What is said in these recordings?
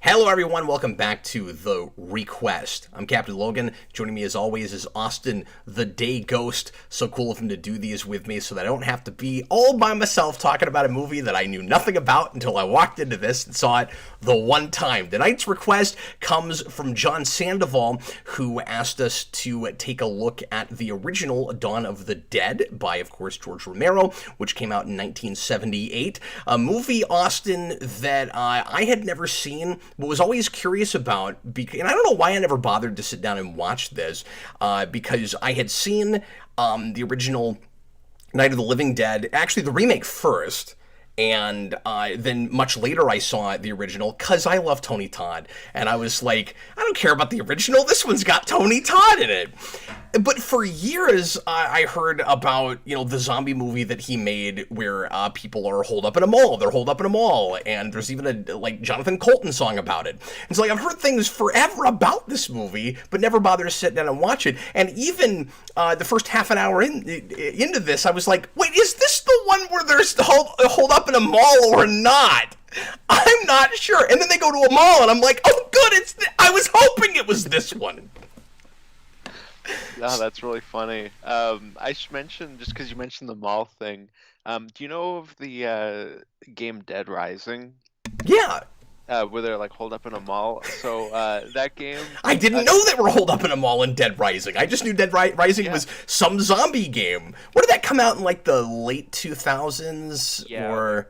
Hello, everyone. Welcome back to the ReQuest. I'm Captain Logan. Joining me, as always, is Austin, the Day Ghost. So cool of him to do these with me so that I don't have to be all by myself talking about a movie that I knew nothing about until I walked into this and saw it the one time. Tonight's request comes from John Sandoval, who asked us to take a look at the original Dawn of the Dead by, of course, George Romero, which came out in 1978. A movie, Austin, that I had never seen, but was always curious about, and I don't know why I never bothered to sit down and watch this, because I had seen the original Night of the Living Dead, actually the remake first, and then much later I saw the original because I love Tony Todd, and I was like, I don't care about the original, this one's got Tony Todd in it. But for years, I heard about, the zombie movie that he made where people are holed up in a mall. They're holed up in a mall, and there's even a, Jonathan Colton song about it. And so, I've heard things forever about this movie, but never bothered to sit down and watch it. And even the first half an hour into this, I was like, wait, is this the one where they're holed up in a mall or not? I'm not sure. And then they go to a mall, and I'm like, oh, good, I was hoping it was this one. No, that's really funny. I should mention, just because you mentioned the mall thing, do you know of the game Dead Rising? Yeah. Where they're holed up in a mall. So that game... I didn't know they were holed up in a mall in Dead Rising. I just knew Dead Rising was some zombie game. When did that come out, in the late 2000s? Yeah,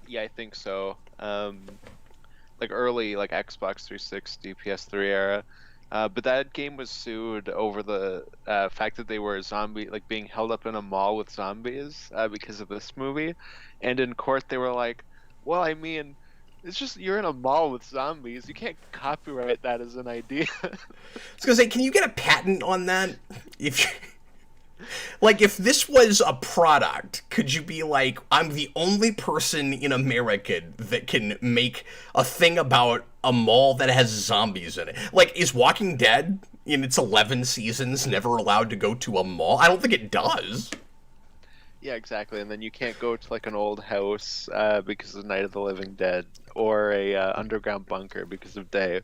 yeah, I think so. Early Xbox 360, PS3 era. But that game was sued over the fact that they were being held up in a mall with zombies because of this movie. And in court, they were like, well, I mean, it's just you're in a mall with zombies. You can't copyright that as an idea. I was going to say, can you get a patent on that? If this was a product, could you be like, I'm the only person in America that can make a thing about a mall that has zombies in it? Is Walking Dead, in its 11 seasons, never allowed to go to a mall? I don't think it does. Yeah, exactly. And then you can't go to an old house because of Night of the Living Dead, or a underground bunker because of Day.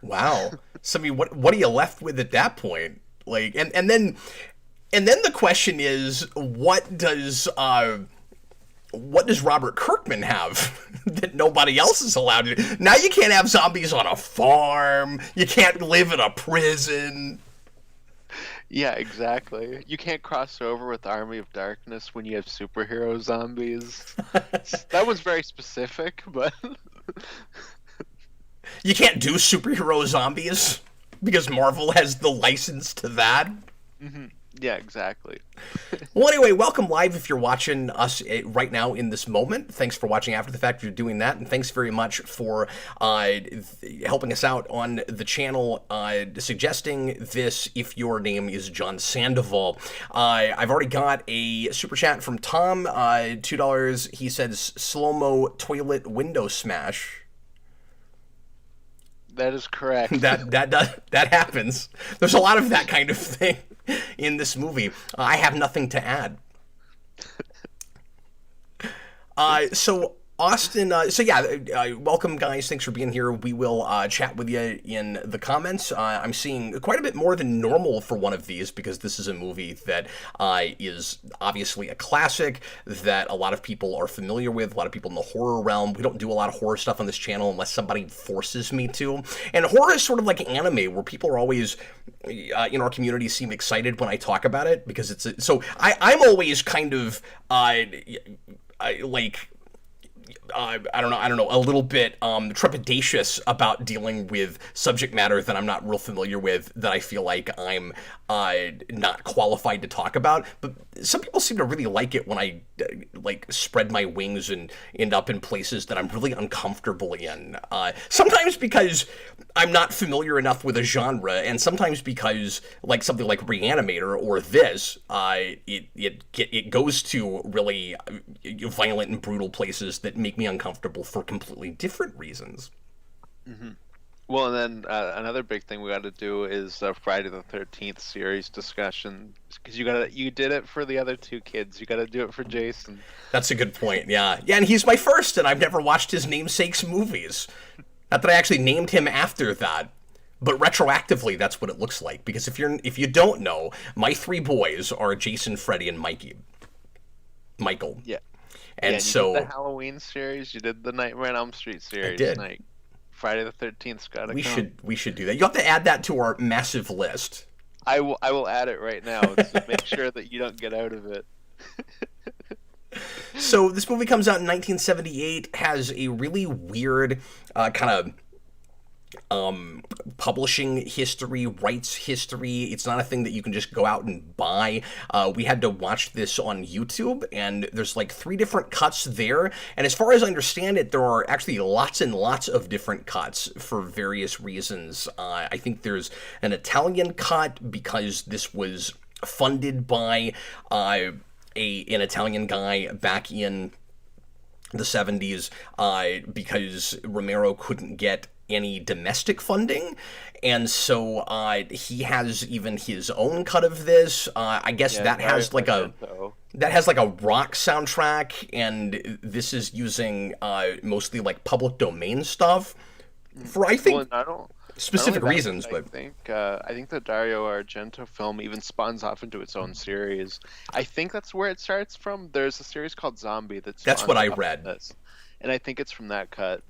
Wow. So, I mean, what are you left with at that point? And then the question is, what does Robert Kirkman have that nobody else is allowed to do? Now you can't have zombies on a farm. You can't live in a prison. Yeah, exactly. You can't cross over with Army of Darkness when you have superhero zombies. That was very specific, but... You can't do superhero zombies because Marvel has the license to that. Mm-hmm. Yeah, exactly. Well, anyway, welcome live if you're watching us right now in this moment. Thanks for watching after the fact if you're doing that, and thanks very much for helping us out on the channel, suggesting this if your name is John Sandoval. I've already got a super chat from Tom, $2. He says, slow-mo toilet window smash. That is correct. That happens. There's a lot of that kind of thing in this movie. I have nothing to add. So Austin, welcome guys. Thanks for being here. We will chat with you in the comments. I'm seeing quite a bit more than normal for one of these because this is a movie that is obviously a classic that a lot of people are familiar with, a lot of people in the horror realm. We don't do a lot of horror stuff on this channel unless somebody forces me to. And horror is sort of like anime where people are always, in our community, seem excited when I talk about it because I'm always kind of, I don't know, a little bit trepidatious about dealing with subject matter that I'm not real familiar with, that I feel like I'm not qualified to talk about. But some people seem to really like it when I spread my wings and end up in places that I'm really uncomfortable in. Sometimes because I'm not familiar enough with a genre, and sometimes because something like Reanimator or this, it goes to really violent and brutal places that make me uncomfortable for completely different reasons. Mm-hmm. Well, and then another big thing we got to do is Friday the 13th series discussion, because you did it for the other two kids. You got to do it for Jason. That's a good point. Yeah, and he's my first, and I've never watched his namesake's movies. Not that I actually named him after that, but retroactively, that's what it looks like. Because if you don't know, my three boys are Jason, Freddy, and Michael. Yeah. And You so did the Halloween series, you did the Nightmare on Elm Street series. I did. Like, Friday the 13th's gotta we come. should do that. You have to add that to our massive list. I will add it right now to make sure that you don't get out of it. So this movie comes out in 1978, has a really weird kind of publishing history, rights history. It's not a thing that you can just go out and buy. We had to watch this on YouTube, and there's like 3 different cuts there. And as far as I understand it, there are actually lots and lots of different cuts for various reasons. I think there's an Italian cut because this was funded by an Italian guy back in the 70s because Romero couldn't get any domestic funding, and so he has even his own cut of this. I guess that has like a rock soundtrack, and this is using mostly like public domain stuff for I think specific reasons. But I think the Dario Argento film even spawns off into its own series. I think that's where it starts from. There's a series called Zombie that's what I read, and I think it's from that cut.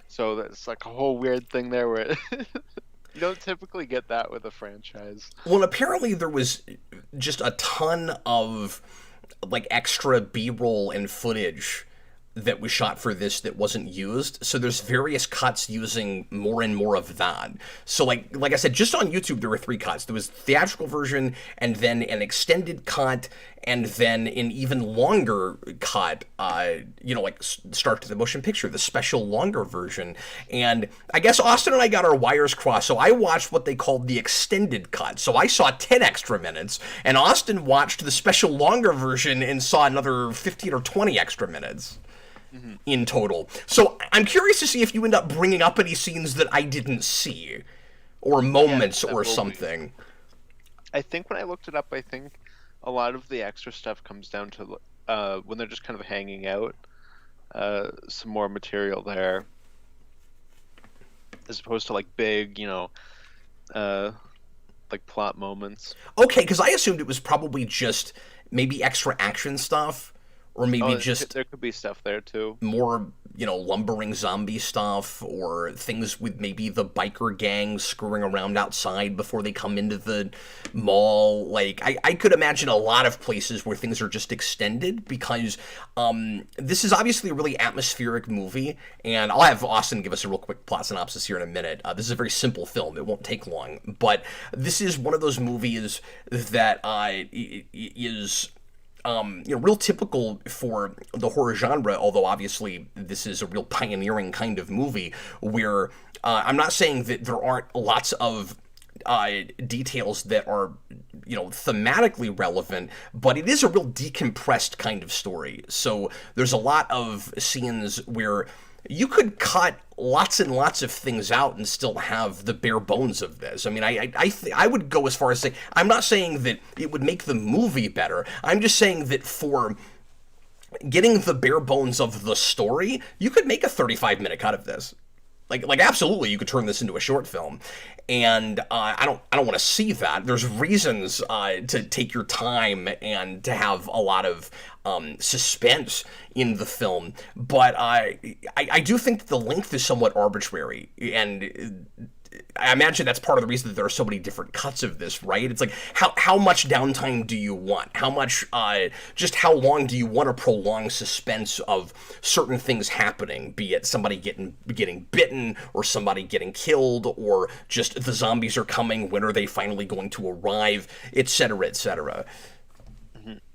So that's like a whole weird thing there where you don't typically get that with a franchise. Well, apparently there was just a ton of like extra B-roll and footage that was shot for this that wasn't used. So there's various cuts using more and more of that. So like I said, just on YouTube there were 3 cuts. There was the theatrical version, and then an extended cut, and then an even longer cut, like start to the motion picture, the special longer version. And I guess Austin and I got our wires crossed, so I watched what they called the extended cut. So I saw 10 extra minutes, and Austin watched the special longer version and saw another 15 or 20 extra minutes. In total. So I'm curious to see if you end up bringing up any scenes that I didn't see, or moments or something. I think when I looked it up, I think a lot of the extra stuff comes down to when they're just kind of hanging out, some more material there, as opposed to like big, like plot moments. Okay, because I assumed it was probably just maybe extra action stuff. Or maybe there could be stuff there too. More, lumbering zombie stuff, or things with maybe the biker gang screwing around outside before they come into the mall. Like, I could imagine a lot of places where things are just extended, because this is obviously a really atmospheric movie, and I'll have Austin give us a real quick plot synopsis here in a minute. This is a very simple film. It won't take long. But this is one of those movies that is real typical for the horror genre, although obviously this is a real pioneering kind of movie where I'm not saying that there aren't lots of details that are, thematically relevant, but it is a real decompressed kind of story. So there's a lot of scenes where you could cut lots and lots of things out and still have the bare bones of this. I mean, I would go as far as say, I'm not saying that it would make the movie better. I'm just saying that for getting the bare bones of the story, you could make a 35-minute cut of this. Like absolutely, you could turn this into a short film, and I don't want to see that. There's reasons to take your time and to have a lot of suspense in the film, but I do think that the length is somewhat arbitrary, and I imagine that's part of the reason that there are so many different cuts of this, right? It's like, how much downtime do you want? How much, just how long do you want to prolong suspense of certain things happening, be it somebody getting bitten, or somebody getting killed, or just the zombies are coming, when are they finally going to arrive, etc., etc.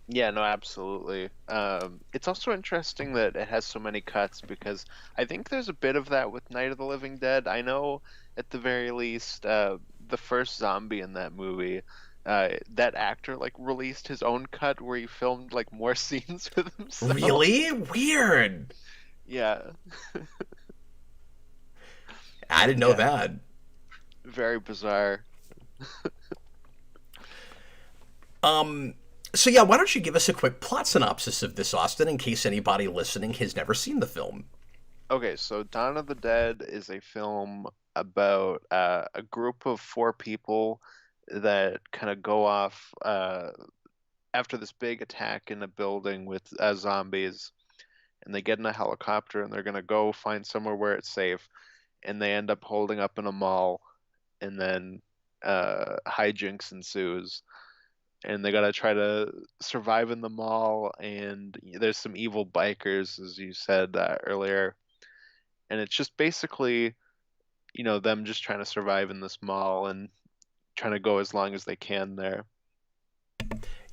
Yeah, no, absolutely. It's also interesting that it has so many cuts, because I think there's a bit of that with Night of the Living Dead. I know, at the very least, the first zombie in that movie, that actor like released his own cut where he filmed like more scenes with himself. Really? Weird. Yeah. I didn't know that. Very bizarre. So yeah, why don't you give us a quick plot synopsis of this, Austin, in case anybody listening has never seen the film? Okay, so Dawn of the Dead is a film about a group of four people that kind of go off after this big attack in a building with zombies, and they get in a helicopter and they're gonna go find somewhere where it's safe, and they end up holding up in a mall, and then hijinks ensues, and they gotta try to survive in the mall, and there's some evil bikers, as you said earlier, and it's just basically, them just trying to survive in this mall and trying to go as long as they can there.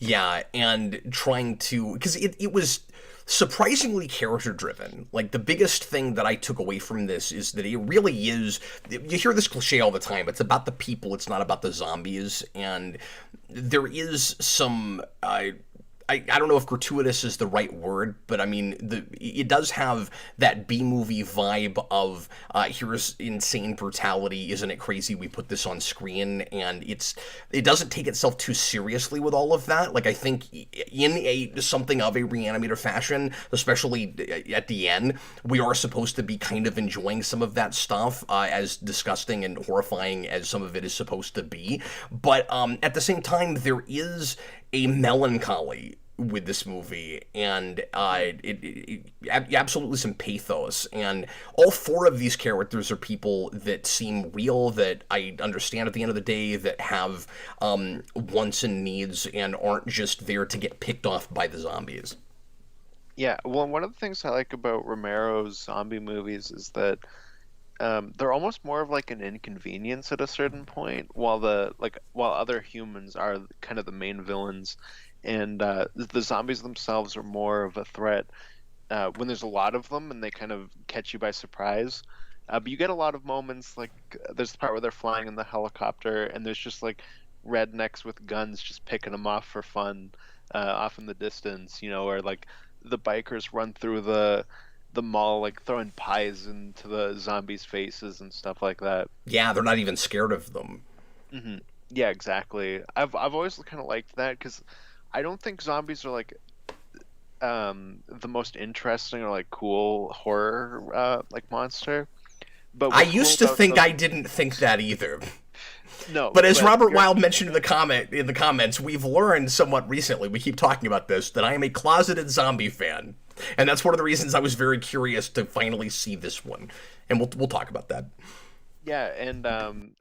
Yeah, and trying to, because it was surprisingly character driven. Like, the biggest thing that I took away from this is that it really is, you hear this cliche all the time, it's about the people, it's not about the zombies, and there is some I don't know if gratuitous is the right word, but I mean, it does have that B-movie vibe of here's insane brutality, isn't it crazy we put this on screen, and it doesn't take itself too seriously with all of that. Like, I think in something of a Reanimator fashion, especially at the end, we are supposed to be kind of enjoying some of that stuff, as disgusting and horrifying as some of it is supposed to be. But at the same time, there is a melancholy with this movie, and absolutely some pathos, and all four of these characters are people that seem real, that I understand at the end of the day, that have wants and needs, and aren't just there to get picked off by the zombies. Yeah, well, one of the things I like about Romero's zombie movies is that they're almost more of like an inconvenience at a certain point, while other humans are kind of the main villains, and the zombies themselves are more of a threat when there's a lot of them and they kind of catch you by surprise. But you get a lot of moments like there's the part where they're flying in the helicopter and there's just like rednecks with guns just picking them off for fun, off in the distance, or like the bikers run through the mall like throwing pies into the zombies' faces and stuff like that. Yeah, they're not even scared of them. hmm Yeah, exactly. I've always kind of liked that because I don't think zombies are like the most interesting or like cool horror like monster. But I what's cool used to about think I them? didn't think that either. No, But as but Robert you're Wilde mentioned in the comments, we've learned somewhat recently, we keep talking about this, that I am a closeted zombie fan. And that's one of the reasons I was very curious to finally see this one. And we'll talk about that. yeah, and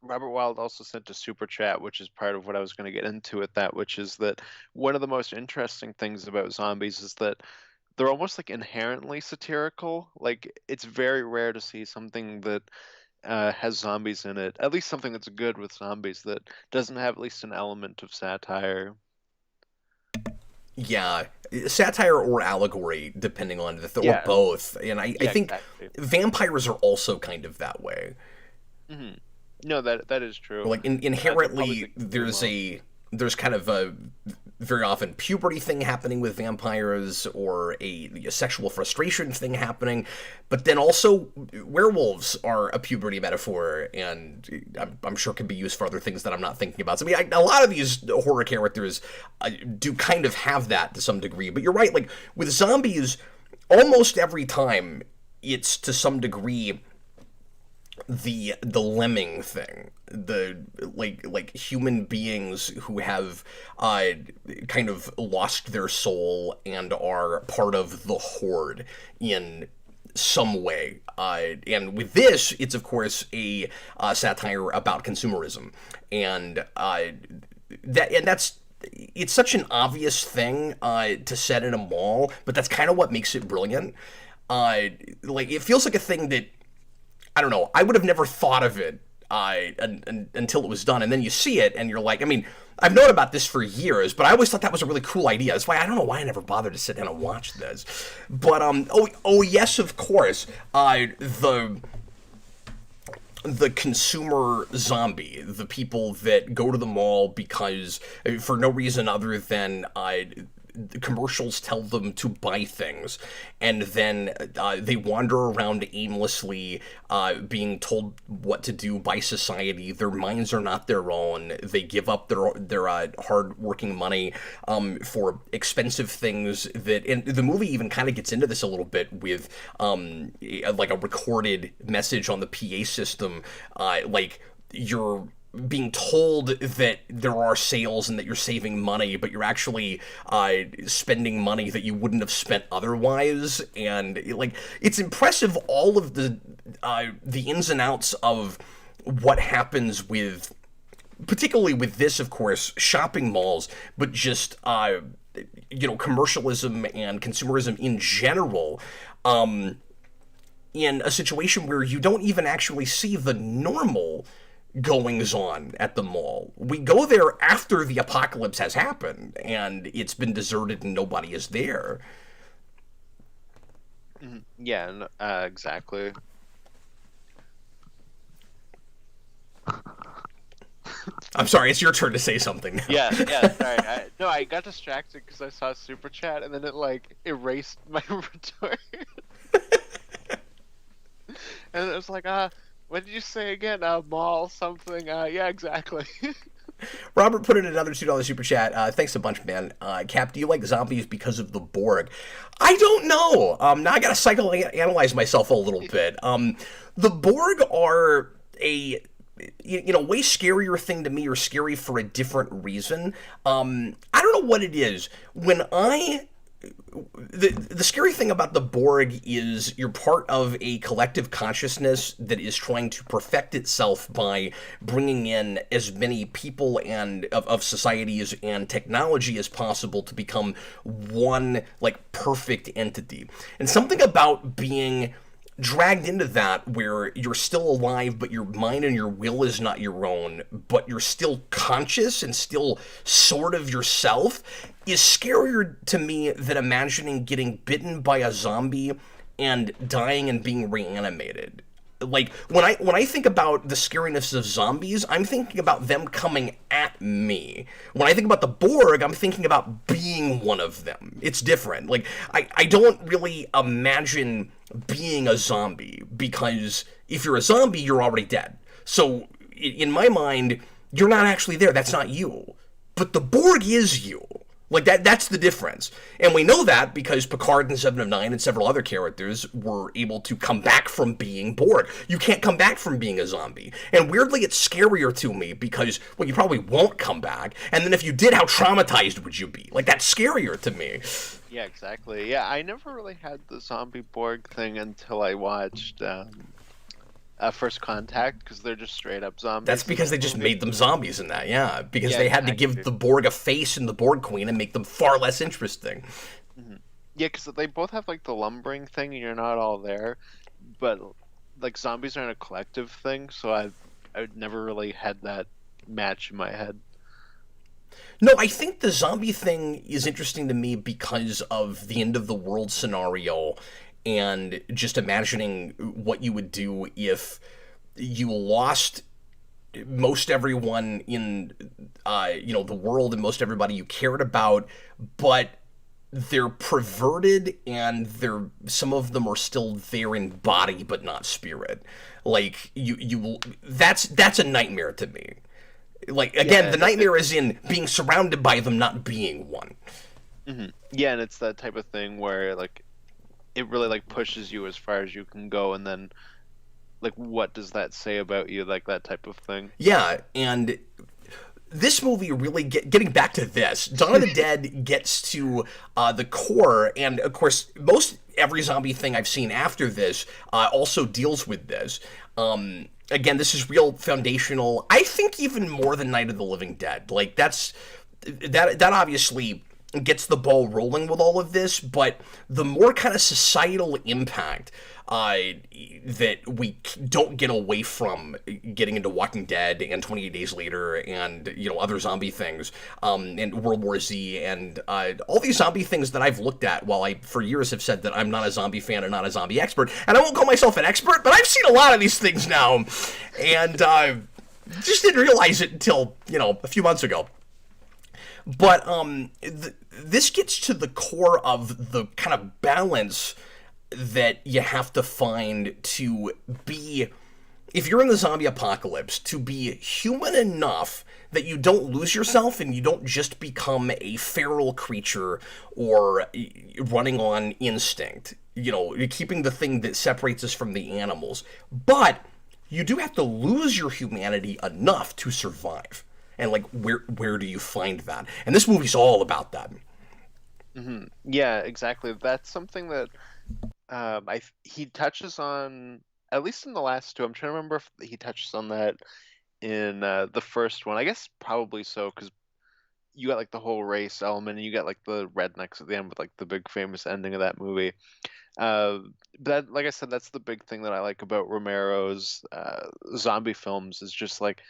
Robert Wilde also sent a super chat, which is part of what I was going to get into with that, which is that one of the most interesting things about zombies is that they're almost like inherently satirical. Like it's very rare to see something that has zombies in it, at least something that's good with zombies that doesn't have at least an element of satire. Yeah, satire or allegory, depending on or Yeah, both. And I yeah, think exactly. vampires are also kind of that way. hmm No, that is true. Like They're probably the inherently, female. there's kind of a very often puberty thing happening with vampires, or a sexual frustration thing happening, but then also werewolves are a puberty metaphor, and I'm sure can be used for other things that I'm not thinking about. So I mean, a lot of these horror characters do kind of have that to some degree. But you're right, like with zombies, almost every time it's to some degree the lemming thing, the like human beings who have kind of lost their soul and are part of the horde in some way, and with this it's of course a satire about consumerism, and that's it's such an obvious thing to set in a mall, but that's kind of what makes it brilliant. Like it feels like a thing that, I don't know, I would have never thought of it until it was done, and then you see it, and you're like, I mean, I've known about this for years, but I always thought that was a really cool idea. That's why I don't know why I never bothered to sit down and watch this. But oh yes, of course, the consumer zombie, the people that go to the mall because for no reason other than the commercials tell them to buy things, and then they wander around aimlessly, being told what to do by society. Their minds are not their own. They give up their hard-working money for expensive things that, and the movie even kind of gets into this a little bit with like a recorded message on the PA system, like you're being told that there are sales and that you're saving money, but you're actually spending money that you wouldn't have spent otherwise. And like, it's impressive, all of the ins and outs of what happens with, particularly with this, of course, shopping malls, but just commercialism and consumerism in general, in a situation where you don't even actually see the normal goings on at the mall. We go there after the apocalypse has happened and it's been deserted and nobody is there. Yeah, exactly. I'm sorry, it's your turn to say something now. Yeah, sorry. I got distracted because I saw Super Chat and then it like erased my retort. And it was like, what did you say again? Mall something? Yeah, exactly. Robert put in another $2 super chat. Thanks a bunch, man. Cap, do you like zombies because of the Borg? I don't know. Now I gotta psychoanalyze myself a little bit. The Borg are a way scarier thing to me, or scary for a different reason. I don't know what it is. The scary thing about the Borg is you're part of a collective consciousness that is trying to perfect itself by bringing in as many people and of societies and technology as possible to become one, like, perfect entity. And something about being dragged into that, where you're still alive but your mind and your will is not your own, but you're still conscious and still sort of yourself, is scarier to me than imagining getting bitten by a zombie and dying and being reanimated. Like, when I think about the scariness of zombies, I'm thinking about them coming at me. When I think about the Borg, I'm thinking about being one of them. It's different. Like, I don't really imagine being a zombie, because if you're a zombie, you're already dead. So, in my mind, you're not actually there. That's not you. But the Borg is you. Like, that's the difference. And we know that because Picard and Seven of Nine and several other characters were able to come back from being Borg. You can't come back from being a zombie. And weirdly, it's scarier to me because, well, you probably won't come back. And then if you did, how traumatized would you be? Like, that's scarier to me. Yeah, exactly. Yeah, I never really had the zombie Borg thing until I watched First Contact, because they're just straight up zombies. That's because they just made them zombies in that, yeah. Because they had to give the Borg a face and the Borg Queen and make them far less interesting. Mm-hmm. Yeah, because they both have like the lumbering thing and you're not all there. But like zombies aren't a collective thing, so I've never really had that match in my head. No, I think the zombie thing is interesting to me because of the end of the world scenario, and just imagining what you would do if you lost most everyone in the world and most everybody you cared about, but they're perverted and some of them are still there in body but not spirit. Like, that's a nightmare to me. Like, again, the nightmare is in being surrounded by them, not being one. Mm-hmm. Yeah, and it's that type of thing where, like, it really, like, pushes you as far as you can go, and then, like, what does that say about you, like, that type of thing. Yeah, and this movie really, getting back to this, Dawn of the Dead gets to the core, and, of course, every zombie thing I've seen after this also deals with this. Again, this is real foundational. I think even more than Night of the Living Dead. Like, that obviously gets the ball rolling with all of this, but the more kind of societal impact that we don't get away from getting into Walking Dead and 28 Days Later and, other zombie things, and World War Z and all these zombie things that I've looked at while I, for years, have said that I'm not a zombie fan and not a zombie expert. And I won't call myself an expert, but I've seen a lot of these things now, and just didn't realize it until, a few months ago. But this gets to the core of the kind of balance that you have to find to be, if you're in the zombie apocalypse, to be human enough that you don't lose yourself and you don't just become a feral creature or running on instinct, keeping the thing that separates us from the animals. But you do have to lose your humanity enough to survive. And, like, where do you find that? And this movie's all about that. Mm-hmm. Yeah, exactly. That's something that he touches on, at least in the last two. I'm trying to remember if he touches on that in the first one. I guess probably so, because you got like the whole race element, and you got like the rednecks at the end with like the big famous ending of that movie. Uh, but like I said, that's the big thing that I like about Romero's zombie films, is just like,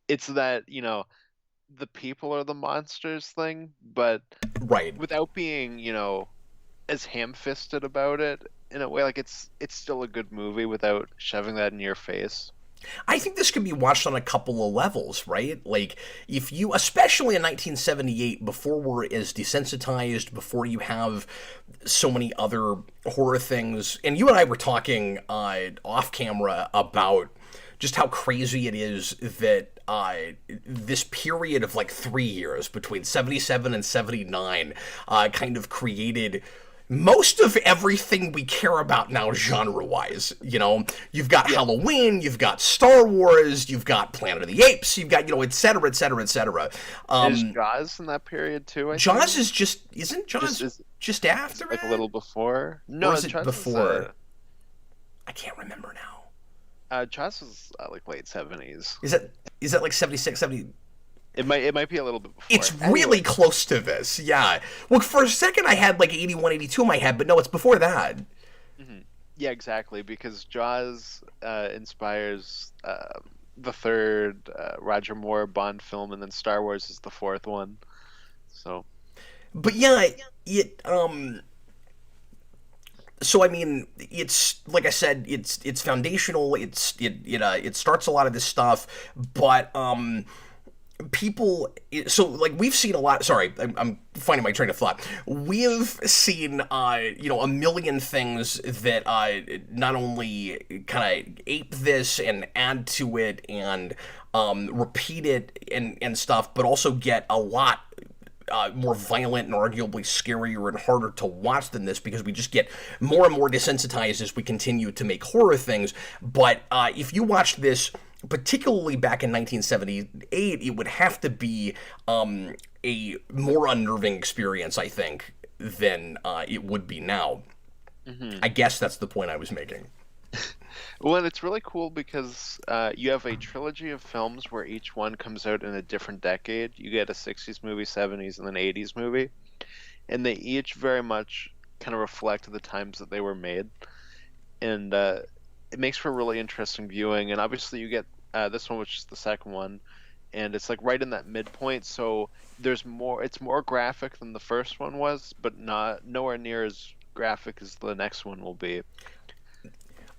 it's that, the people are the monsters thing, but Right. without being, as ham-fisted about it in a way. Like, it's still a good movie without shoving that in your face. I think this could be watched on a couple of levels, right? Like, if you, especially in 1978, before we're as desensitized, before you have so many other horror things, and you and I were talking off camera about just how crazy it is that this period of like 3 years between 77 and 79 kind of created most of everything we care about now genre-wise. You've got Halloween, you've got Star Wars, you've got Planet of the Apes, you've got, et cetera, et cetera, et cetera. Is Jaws in that period too? Jaws isn't Jaws just after like it? A little before? No, or is it Jaws before? I can't remember now. Jaws was like late 70s. Is that like 76, 70? It might be a little bit before. It's really close to this, yeah. Well, for a second I had like 81, 82 in my head, but no, it's before that. Mm-hmm. Yeah, exactly, because Jaws inspires the third Roger Moore Bond film, and then Star Wars is the fourth one. So, but yeah, so I mean, it's like I said, it's foundational. It starts a lot of this stuff, but people. So like we've seen a lot. Sorry, I'm finding my train of thought. We've seen a million things that not only kind of ape this and add to it and repeat it and stuff, but also get a lot more violent and arguably scarier and harder to watch than this, because we just get more and more desensitized as we continue to make horror things. But if you watch this, particularly back in 1978, it would have to be a more unnerving experience, I think, than it would be now. Mm-hmm. I guess that's the point I was making. Well, and it's really cool because you have a trilogy of films where each one comes out in a different decade. You get a 60s movie, 70s, and an 80s movie. And they each very much kind of reflect the times that they were made. And it makes for really interesting viewing. And obviously you get this one, which is the second one. And it's like right in that midpoint. So there's more. It's more graphic than the first one was, but nowhere near as graphic as the next one will be.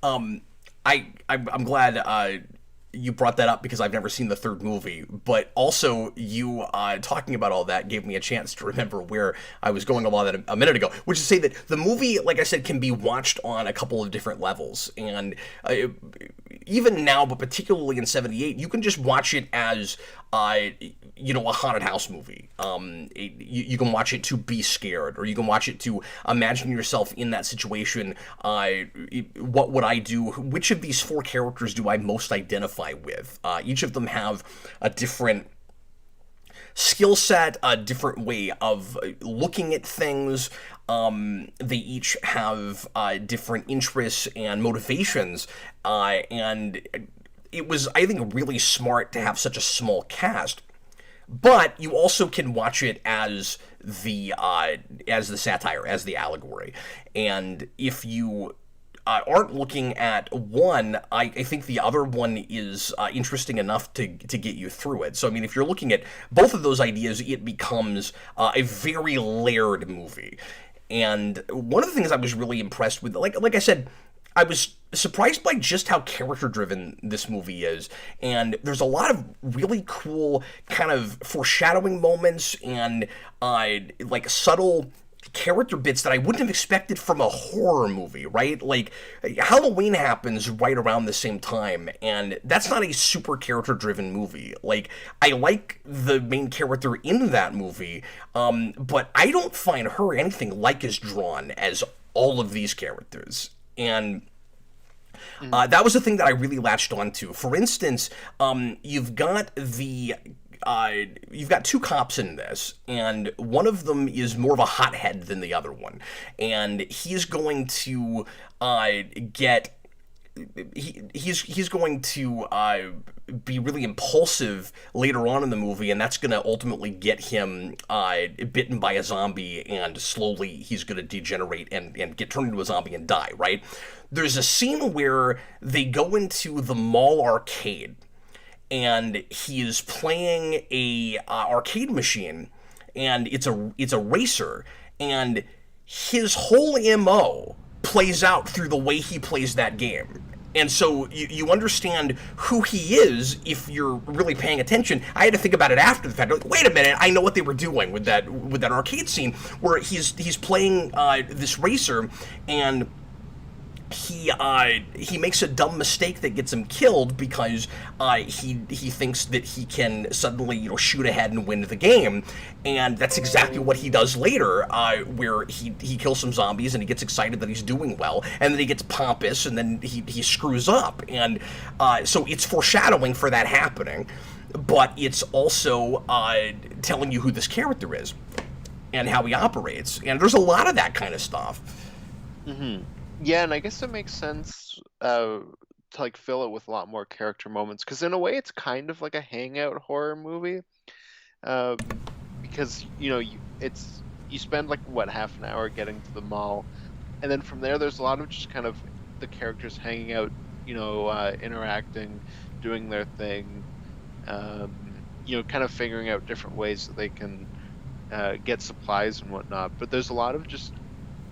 I'm glad you brought that up, because I've never seen the third movie, but also you talking about all that gave me a chance to remember where I was going about that a minute ago, which is to say that the movie, like I said, can be watched on a couple of different levels, and even now, but particularly in 78, you can just watch it as a haunted house movie. You can watch it to be scared, or you can watch it to imagine yourself in that situation. What would I do? Which of these four characters do I most identify with? Each of them have a different skill set, a different way of looking at things. They each have different interests and motivations, and it was, I think, really smart to have such a small cast. But you also can watch it as the satire, as the allegory. And if you aren't looking at one, I think the other one is interesting enough to get you through it. So, I mean, if you're looking at both of those ideas, it becomes a very layered movie. And one of the things I was really impressed with, like I said, I was surprised by just how character driven this movie is. And there's a lot of really cool kind of foreshadowing moments and like subtle character bits that I wouldn't have expected from a horror movie, right? Like, Halloween happens right around the same time, and that's not a super character-driven movie. Like, I like the main character in that movie, but I don't find her anything like as drawn as all of these characters. And that was the thing that I really latched onto. For instance, you've got two cops in this, and one of them is more of a hothead than the other one, and he's going to he's going to be really impulsive later on in the movie, and that's going to ultimately get him bitten by a zombie, and slowly he's going to degenerate and get turned into a zombie and die, right? There's a scene where they go into the mall arcade, and he is playing a arcade machine, and it's a racer, and his whole MO plays out through the way he plays that game. And so you understand who he is if you're really paying attention. I had to think about it after the fact. Like, wait a minute, I know what they were doing with that arcade scene where he's playing this racer, and he makes a dumb mistake that gets him killed because he thinks that he can suddenly shoot ahead and win the game, and that's exactly what he does later, where he kills some zombies and he gets excited that he's doing well, and then he gets pompous and then he screws up, and so it's foreshadowing for that happening, but it's also telling you who this character is and how he operates, and there's a lot of that kind of stuff. Mm-hmm. Yeah, and I guess it makes sense to like fill it with a lot more character moments, because in a way it's kind of like a hangout horror movie, because you spend like half an hour getting to the mall, and then from there's a lot of just kind of the characters hanging out, interacting, doing their thing, kind of figuring out different ways that they can get supplies and whatnot. But there's a lot of just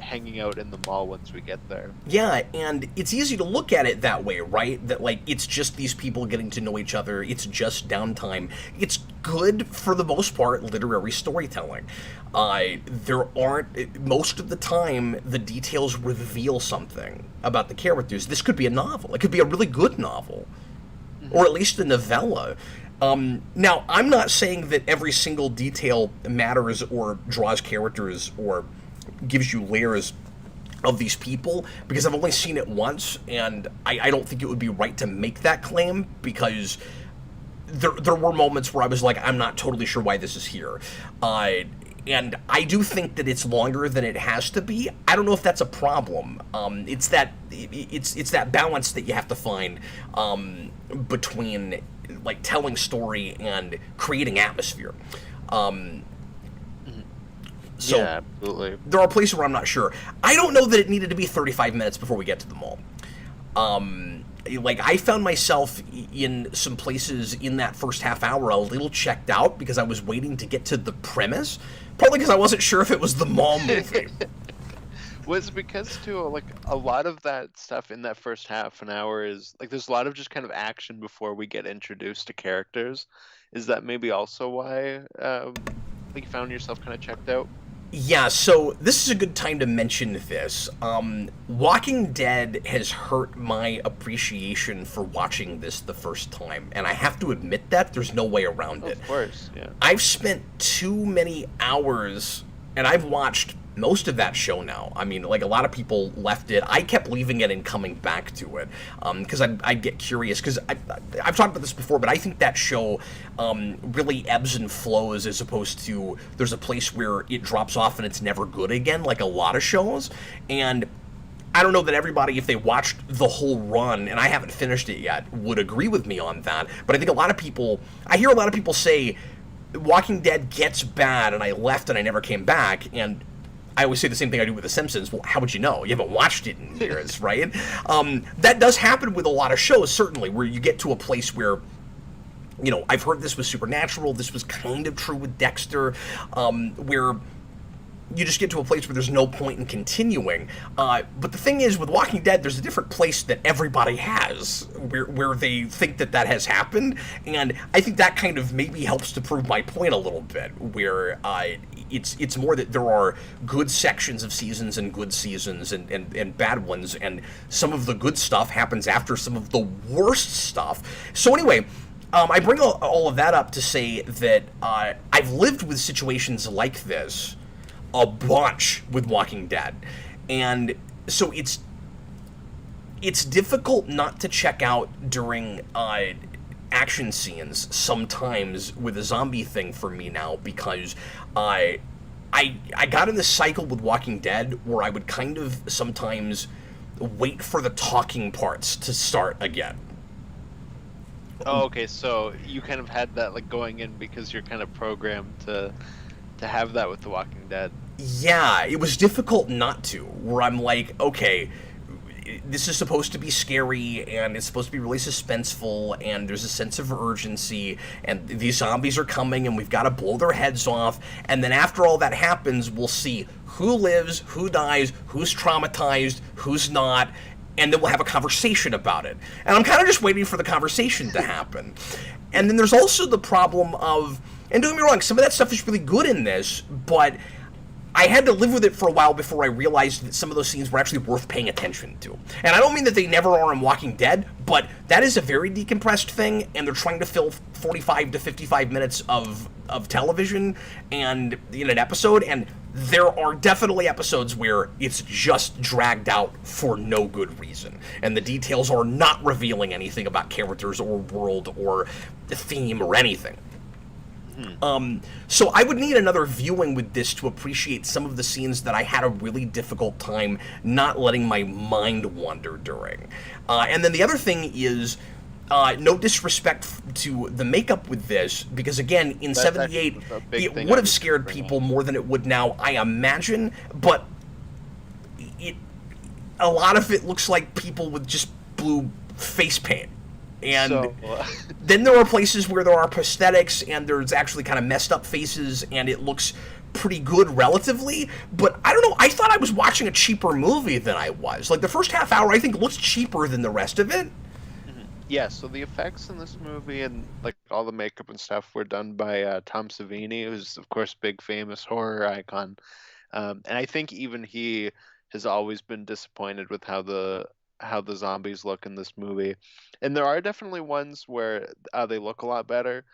hanging out in the mall once we get there. Yeah, and it's easy to look at it that way, right? That like it's just these people getting to know each other. It's just downtime. It's good for the most part literary storytelling. There aren't, most of the time the details reveal something about the characters. This could be a novel. It could be a really good novel, or at least a novella. Now, I'm not saying that every single detail matters or draws characters or gives you layers of these people, because I've only seen it once, and I don't think it would be right to make that claim, because there were moments where I was like, I'm not totally sure why this is here. And I do think that it's longer than it has to be. I don't know if that's a problem. It's that balance that you have to find between like telling story and creating atmosphere. So yeah, absolutely. There are places where I'm not sure. I don't know that it needed to be 35 minutes before we get to the mall. Like, I found myself in some places in that first half hour a little checked out because I was waiting to get to the premise, partly because I wasn't sure if it was the mall movie. Was because too, like, a lot of that stuff in that first half an hour is like there's a lot of just kind of action before we get introduced to characters. Is that maybe also why you found yourself kind of checked out? Yeah, so this is a good time to mention this. Walking Dead has hurt my appreciation for watching this the first time, and I have to admit that. There's no way around it. Of course, yeah. I've spent too many hours, and I've watched most of that show now. I mean, like, a lot of people left it. I kept leaving it and coming back to it because I'd get curious, because I've talked about this before, but I think that show really ebbs and flows, as opposed to there's a place where it drops off and it's never good again, like a lot of shows. And I don't know that everybody, if they watched the whole run, and I haven't finished it yet, would agree with me on that. But I think I hear a lot of people say, Walking Dead gets bad, and I left and I never came back, and I always say the same thing I do with The Simpsons. Well, how would you know? You haven't watched it in years, right? That does happen with a lot of shows, certainly, where you get to a place where, I've heard this with Supernatural. This was kind of true with Dexter, where you just get to a place where there's no point in continuing. But the thing is, with Walking Dead, there's a different place that everybody has where they think that has happened, and I think that kind of maybe helps to prove my point a little bit, where it's more that there are good sections of seasons and good seasons and bad ones, and some of the good stuff happens after some of the worst stuff. So anyway, I bring all of that up to say that I've lived with situations like this a bunch with Walking Dead, and so it's difficult not to check out during action scenes sometimes with a zombie thing for me now, because I got in this cycle with Walking Dead where I would kind of sometimes wait for the talking parts to start again. Oh, okay. So you kind of had that like going in because you're kind of programmed to have that with The Walking Dead. Yeah, it was difficult not to, where I'm like, okay, this is supposed to be scary, and it's supposed to be really suspenseful, and there's a sense of urgency, and these zombies are coming, and we've got to blow their heads off, and then after all that happens, we'll see who lives, who dies, who's traumatized, who's not, and then we'll have a conversation about it. And I'm kind of just waiting for the conversation to happen. And then there's also the problem of, and don't get me wrong, some of that stuff is really good in this, but I had to live with it for a while before I realized that some of those scenes were actually worth paying attention to. And I don't mean that they never are in Walking Dead, but that is a very decompressed thing, and they're trying to fill 45 to 55 minutes of television and in an episode, and there are definitely episodes where it's just dragged out for no good reason, and the details are not revealing anything about characters or world or theme or anything. So I would need another viewing with this to appreciate some of the scenes that I had a really difficult time not letting my mind wander during. And then the other thing is, no disrespect to the makeup with this, because again, in '78, it would have scared people more than it would now, I imagine, but a lot of it looks like people with just blue face paint. And then there are places where there are prosthetics and there's actually kind of messed up faces and it looks pretty good relatively, but I don't know, I thought I was watching a cheaper movie than I was. Like, the first half hour I think looks cheaper than the rest of it. Yeah, so the effects in this movie and like all the makeup and stuff were done by Tom Savini, who's of course big famous horror icon. And I think even he has always been disappointed with how the zombies look in this movie, and there are definitely ones where they look a lot better.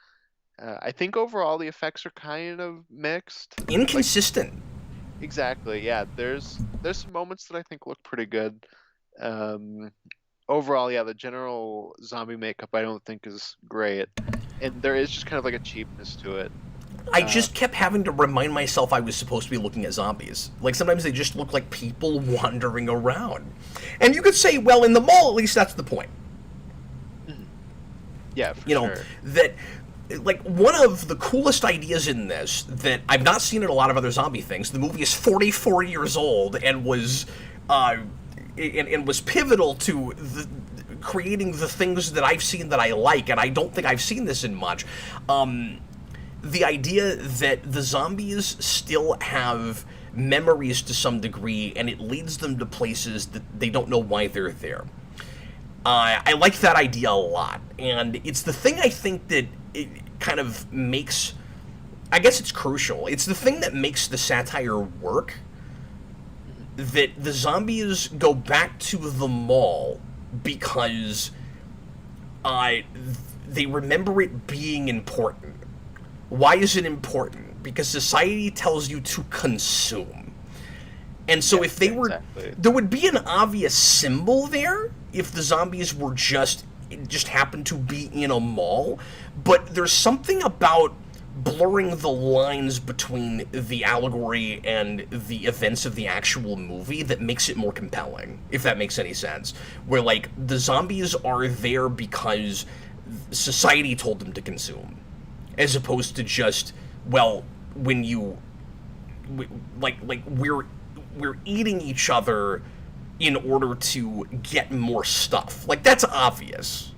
I think overall the effects are kind of mixed, inconsistent. Like, exactly, yeah. There's some moments that I think look pretty good. Overall, yeah, the general zombie makeup I don't think is great, and there is just kind of like a cheapness to it. I just kept having to remind myself I was supposed to be looking at zombies. Like, sometimes they just look like people wandering around. And you could say, well, in the mall, at least that's the point. Yeah, for sure. That, like, one of the coolest ideas in this that I've not seen in a lot of other zombie things, the movie is 44 years old and was pivotal to creating the things that I've seen that I like, and I don't think I've seen this in much. The idea that the zombies still have memories to some degree, and it leads them to places that they don't know why they're there. I like that idea a lot, and it's the thing I think that it kind of makes, I guess it's crucial, it's the thing that makes the satire work, that the zombies go back to the mall because they remember it being important. Why is it important? Because society tells you to consume. And so if they were, there would be an obvious symbol there if the zombies were just happened to be in a mall, but there's something about blurring the lines between the allegory and the events of the actual movie that makes it more compelling, if that makes any sense. Where, like, the zombies are there because society told them to consume, as opposed to just, well, when you, like we're eating each other in order to get more stuff. Like, that's obvious.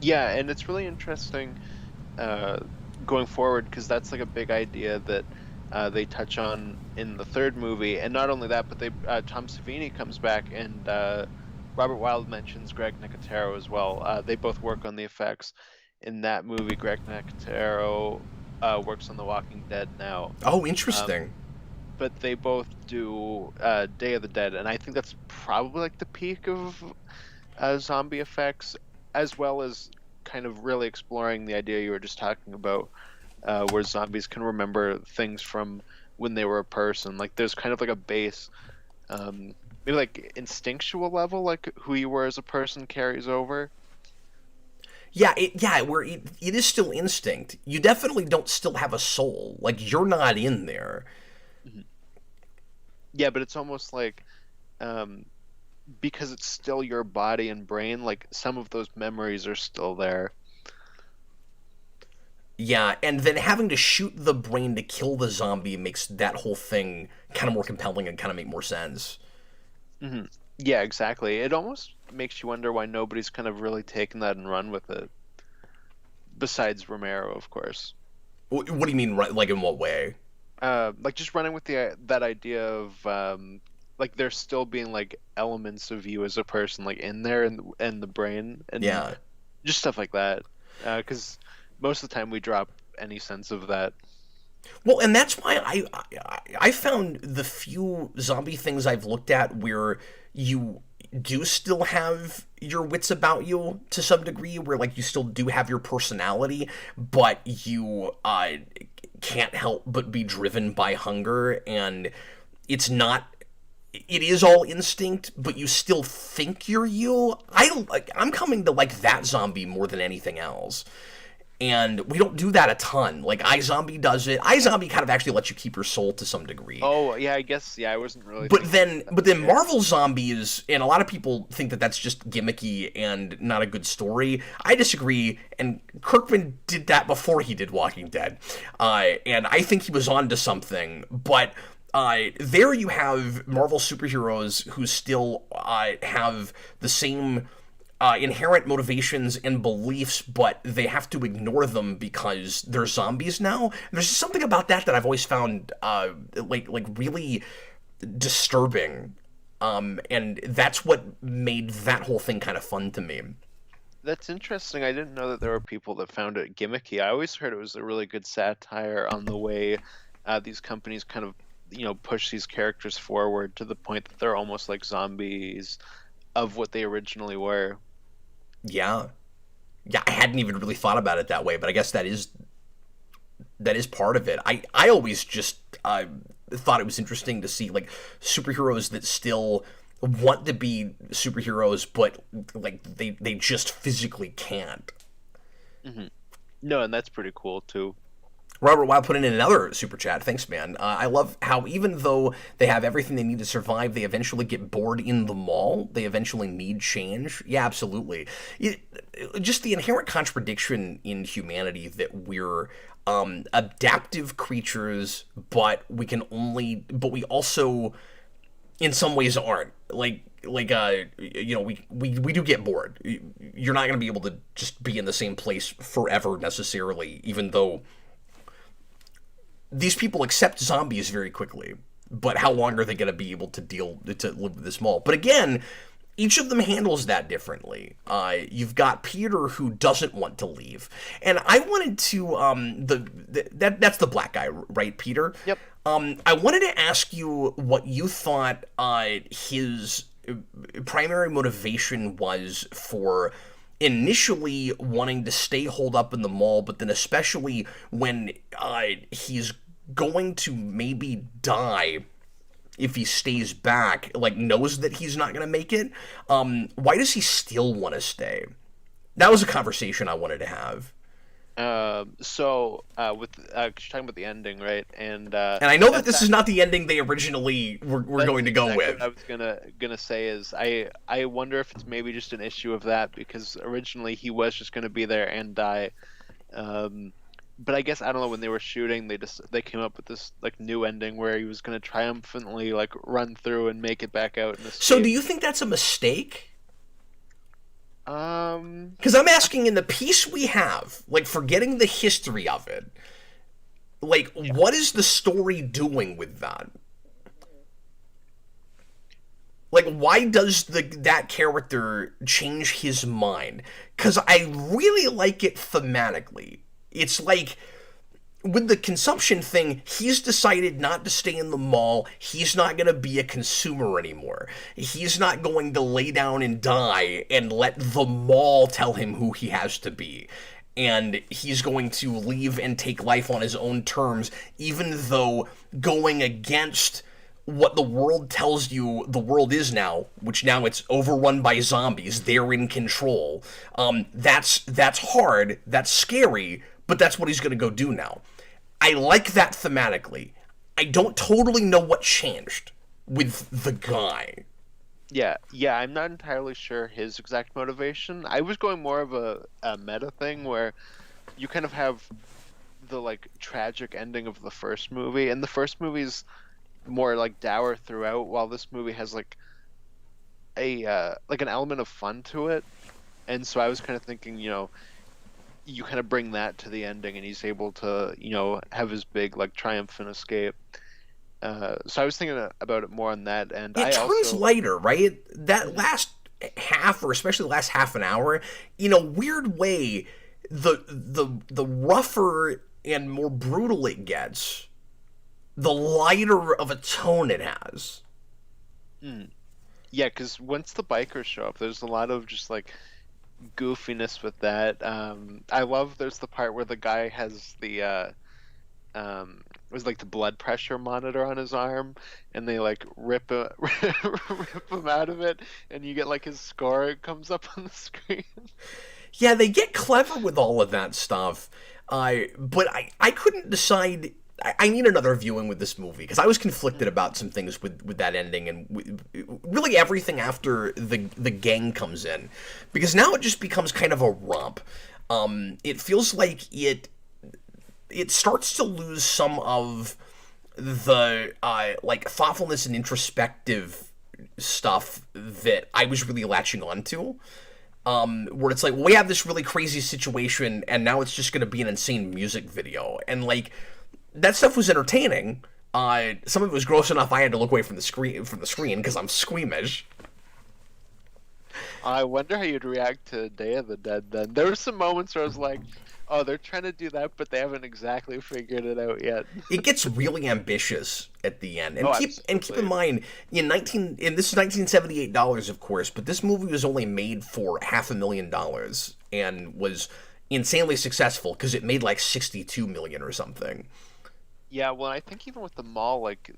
Yeah, and it's really interesting going forward, because that's like a big idea that they touch on in the third movie. And not only that, but they Tom Savini comes back, and Robert Wilde mentions Greg Nicotero as well. They both work on the effects in that movie. Greg Nicotero works on The Walking Dead now. Oh, Um, interesting. but they both do Day of the Dead, and I think that's probably like the peak of zombie effects, as well as kind of really exploring the idea you were just talking about, where zombies can remember things from when they were a person. Like there's kind of like a base, maybe like instinctual level, like who you were as a person carries over. Yeah, it is still instinct. You definitely don't still have a soul. Like, you're not in there. Mhm. Yeah, but it's almost like um, because it's still your body and brain, like some of those memories are still there. Yeah, and then having to shoot the brain to kill the zombie makes that whole thing kind of more compelling and kind of make more sense. Hmm. Yeah, exactly. It almost makes you wonder why nobody's kind of really taken that and run with it, besides Romero, of course. What do you mean, like, in what way? Like just running with the that idea of like there still being like elements of you as a person like in there and the brain and Yeah. just stuff like that. Because most of the time we drop any sense of that. Well, and that's why I found the few zombie things I've looked at where you do still have your wits about you to some degree, where like you still do have your personality, but you can't help but be driven by hunger, and it's not. It is all instinct, but you still think you're you. I'm coming to like that zombie more than anything else, and we don't do that a ton. Like iZombie does it. iZombie kind of actually lets you keep your soul to some degree. Oh yeah, I guess yeah. I wasn't really But thinking then, of but that. then Yeah. Marvel Zombies, and a lot of people think that that's just gimmicky and not a good story. I disagree, and Kirkman did that before he did Walking Dead, and I think he was on to something. But there you have Marvel superheroes who still have the same inherent motivations and beliefs, but they have to ignore them because they're zombies now. There's just something about that that I've always found like really disturbing, and that's what made that whole thing kind of fun to me. That's interesting. I didn't know that there were people that found it gimmicky. I always heard it was a really good satire on the way these companies kind of, push these characters forward to the point that they're almost like zombies of what they originally were. Yeah, yeah, I hadn't even really thought about it that way, but I guess that is part of it. I always just thought it was interesting to see like superheroes that still want to be superheroes, but like they just physically can't. Hmm. No, and that's pretty cool too. Robert Wild put in another super chat. Thanks, man. I love how even though they have everything they need to survive, they eventually get bored in the mall. They eventually need change. Yeah, absolutely. Just the inherent contradiction in humanity that we're adaptive creatures, but we also, in some ways, aren't. We do get bored. You're not going to be able to just be in the same place forever necessarily, even though these people accept zombies very quickly, but how long are they going to be able to live with this mall? But again, each of them handles that differently. You've got Peter who doesn't want to leave, and I wanted to that's the black guy, right, Peter? Yep. I wanted to ask you what you thought his primary motivation was for initially wanting to stay holed up in the mall, but then especially when he's going to maybe die if he stays back, like knows that he's not going to make it. Why does he still want to stay? That was a conversation I wanted to have. With you're talking about the ending, right? And I know that that's this is not the ending they originally were that's going to go exactly with. what I was gonna say is I wonder if it's maybe just an issue of that because originally he was just gonna be there and die. But I guess I don't know when they were shooting they came up with this like new ending where he was gonna triumphantly like run through and make it back out and So do escape. you think that's a mistake? Um, Because I'm asking in the piece we have, like forgetting the history of it, Like, Yeah. what is the story doing with that? Like, why does that character change his mind? Because I really like it thematically. It's like, with the consumption thing, he's decided not to stay in the mall. He's not going to be a consumer anymore. He's not going to lay down and die and let the mall tell him who he has to be. And he's going to leave and take life on his own terms, even though going against what the world tells you the world is now, which now it's overrun by zombies, they're in control. That's hard, that's scary, but that's what he's going to go do now. I like that thematically. I don't totally know what changed with the guy. Yeah, I'm not entirely sure his exact motivation. I was going more of a meta thing where you kind of have the like tragic ending of the first movie, and the first movie's more like dour throughout, while this movie has like a like an element of fun to it. And so I was kind of thinking, you kind of bring that to the ending, and he's able to, have his big like triumphant escape. So I was thinking about it more on that, and It I turns also lighter, right? That last half, or especially the last half an hour, in a weird way, the rougher and more brutal it gets, the lighter of a tone it has. yeah, because once the bikers show up, there's a lot of just like goofiness with that. I love there's the part where the guy has the it was like the blood pressure monitor on his arm, and they like rip rip him out of it, and you get like his score comes up on the screen. Yeah, they get clever with all of that stuff. But I couldn't decide. I need another viewing with this movie because I was conflicted about some things with that ending and really everything after the gang comes in, because now it just becomes kind of a romp. It feels like it starts to lose some of the like thoughtfulness and introspective stuff that I was really latching onto. Where it's like, well, we have this really crazy situation, and now it's just going to be an insane music video, and like that stuff was entertaining. Some of it was gross enough I had to look away from the screen because I'm squeamish. I wonder how you'd react to Day of the Dead then. There were some moments where I was like, oh, they're trying to do that, but they haven't exactly figured it out yet. It gets really ambitious at the end, and Oh, keep absolutely. in mind, and this is $1978, of course, but this movie was only made for $500,000 and was insanely successful because it made like 62 million or something. Yeah, well, I think even with the mall, like,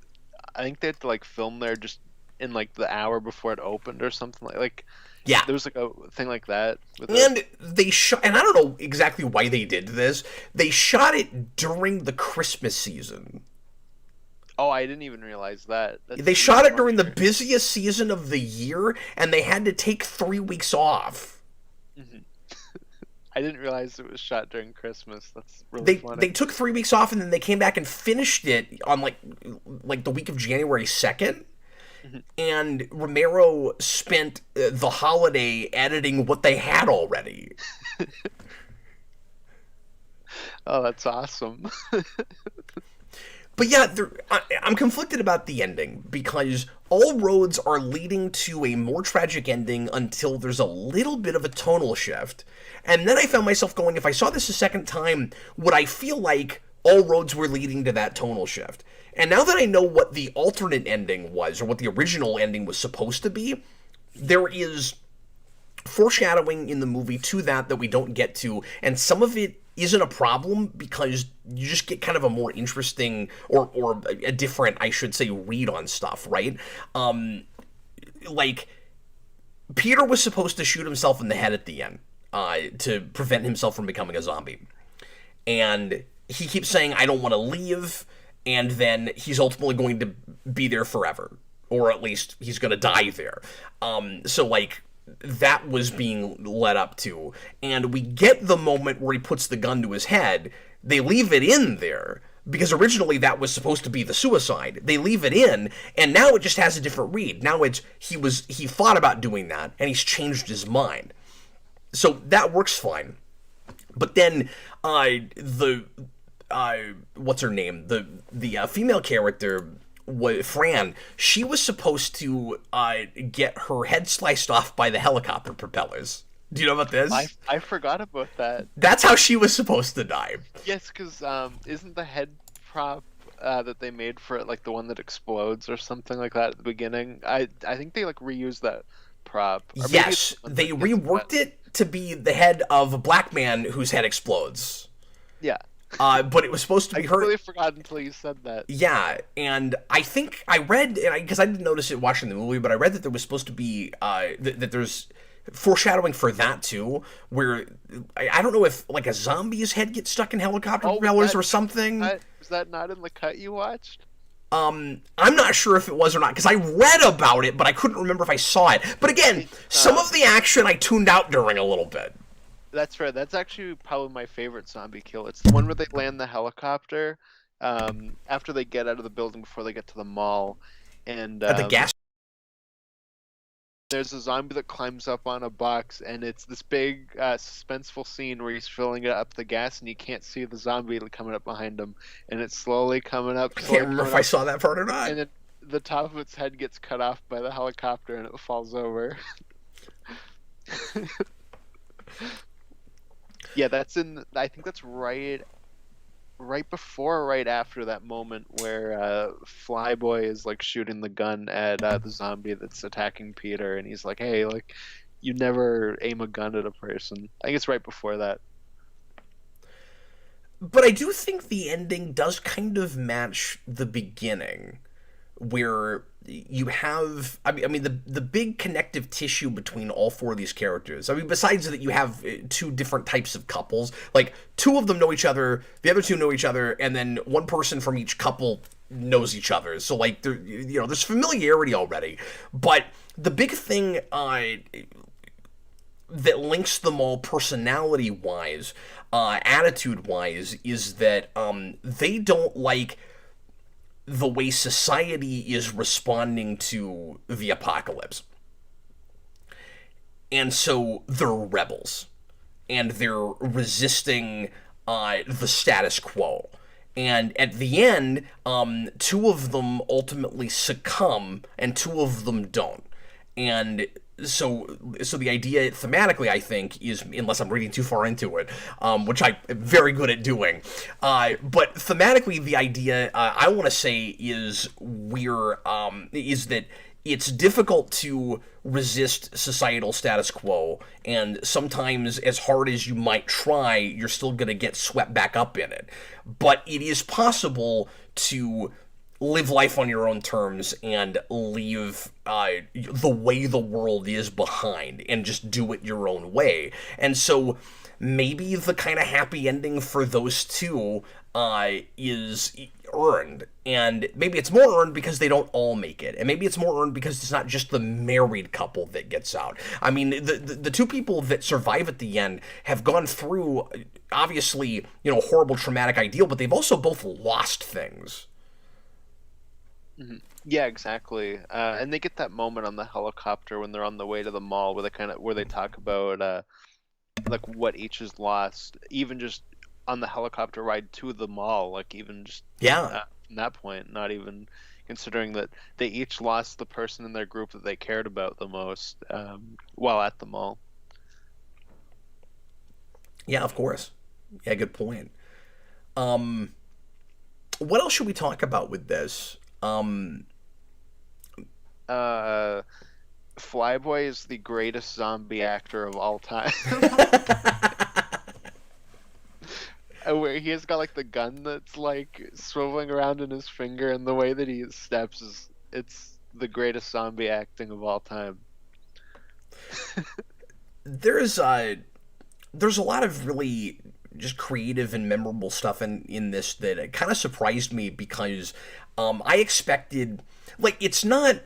I think they had to like film there just in like the hour before it opened or something like Yeah. there was like a thing like that with it. And they shot, and I don't know exactly why they did this. They shot it during the Christmas season. Oh, I didn't even realize that. That's They even shot it during the funnier. busiest season of the year, and they had to take 3 weeks off. I didn't realize it was shot during Christmas. That's really They funny. they took 3 weeks off, and then they came back and finished it on like the week of January 2nd. And Romero spent the holiday editing what they had already. Oh, that's awesome. But yeah, I'm conflicted about the ending because all roads are leading to a more tragic ending until there's a little bit of a tonal shift. And then I found myself going, if I saw this a second time, would I feel like all roads were leading to that tonal shift? And now that I know what the alternate ending was, or what the original ending was supposed to be, there is foreshadowing in the movie to that we don't get to, and some of it isn't a problem because you just get kind of a more interesting or a different, I should say, read on stuff, right? Like Peter was supposed to shoot himself in the head at the end to prevent himself from becoming a zombie, and he keeps saying, I don't want to leave, and then he's ultimately going to be there forever, or at least he's going to die there. So like that was being led up to, and we get the moment where he puts the gun to his head. They leave it in there because originally that was supposed to be the suicide. They leave it in, and now it just has a different read. Now it's he thought about doing that, and he's changed his mind. So that works fine. But then what's her name? The female character, Fran, she was supposed to get her head sliced off by the helicopter propellers. Do you know about this? I forgot about that. That's how she was supposed to die. Yes, because isn't the head prop that they made for it like the one that explodes or something like that at the beginning? I think they like reused that prop. Or maybe Yes, they reworked it to be the head of a black man whose head explodes. Yeah. But it was supposed to be I her. completely forgot until you said that. Yeah, and I think I read, because I didn't notice it watching the movie, but I read that there was supposed to be that there's foreshadowing for that too, where I don't know if like a zombie's head gets stuck in helicopter propellers or something. Was that not in the cut you watched? I'm not sure if it was or not, because I read about it, but I couldn't remember if I saw it. But again, some of the action I tuned out during a little bit. That's right. That's actually probably my favorite zombie kill. It's the one where they land the helicopter after they get out of the building before they get to the mall, and At the gas. there's a zombie that climbs up on a box, and it's this big suspenseful scene where he's filling up the gas, and you can't see the zombie coming up behind him, and it's slowly coming up. I can't remember if I saw that part or not. And then the top of its head gets cut off by the helicopter, and it falls over. Yeah, that's in. I think that's right before, or right after that moment where Flyboy is like shooting the gun at the zombie that's attacking Peter, and he's like, "Hey, like, you never aim a gun at a person." I think it's right before that. But I do think the ending does kind of match the beginning, where you have, I mean, the big connective tissue between all four of these characters. I mean, besides that, you have two different types of couples. Like, two of them know each other, the other two know each other, and then one person from each couple knows each other. So, like, there's familiarity already. But the big thing that links them all personality-wise, attitude-wise, is that they don't like the way society is responding to the apocalypse. And so they're rebels. And they're resisting the status quo. And at the end, two of them ultimately succumb, and two of them don't. And so the idea thematically, I think, is, unless I'm reading too far into it, which I'm very good at doing, but thematically the idea I want to say is is that it's difficult to resist societal status quo, and sometimes, as hard as you might try, you're still going to get swept back up in it. But it is possible to live life on your own terms and leave the way the world is behind and just do it your own way. And so maybe the kind of happy ending for those two is earned. And maybe it's more earned because they don't all make it. And maybe it's more earned because it's not just the married couple that gets out. I mean, the two people that survive at the end have gone through, obviously, horrible traumatic ideal, but they've also both lost things. Mm-hmm. Yeah, exactly. And they get that moment on the helicopter when they're on the way to the mall where they talk about like what each has lost, even just on the helicopter ride to the mall, like even just from that point, not even considering that they each lost the person in their group that they cared about the most while at the mall. Yeah, of course. Yeah, good point. What else should we talk about with this? Flyboy is the greatest zombie actor of all time. Where he has got like the gun that's like swiveling around in his finger, and the way that he steps it's the greatest zombie acting of all time. There's a lot of really just creative and memorable stuff in this that kind of surprised me, because I expected, like, it's not,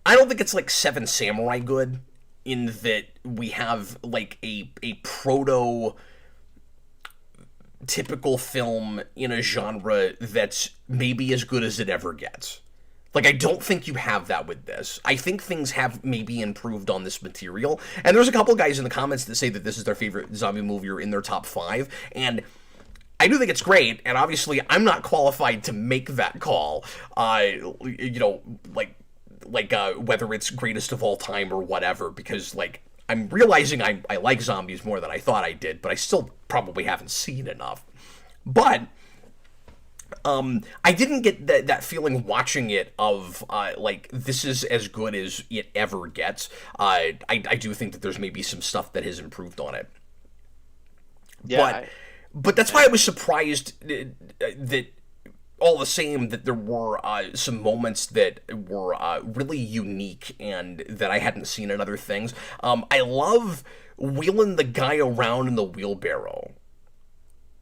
I don't think it's like Seven Samurai good, in that we have like a proto typical film in a genre that's maybe as good as it ever gets. Like, I don't think you have that with this. I think things have maybe improved on this material. And there's a couple guys in the comments that say that this is their favorite zombie movie or in their top 5. And I do think it's great, and obviously I'm not qualified to make that call. You know, whether it's greatest of all time or whatever, because like I'm realizing I like zombies more than I thought I did, but I still probably haven't seen enough. But I didn't get that feeling watching it of like this is as good as it ever gets. I do think that there's maybe some stuff that has improved on it. Yeah, But that's why I was surprised that all the same that there were some moments that were really unique and that I hadn't seen in other things. I love wheeling the guy around in the wheelbarrow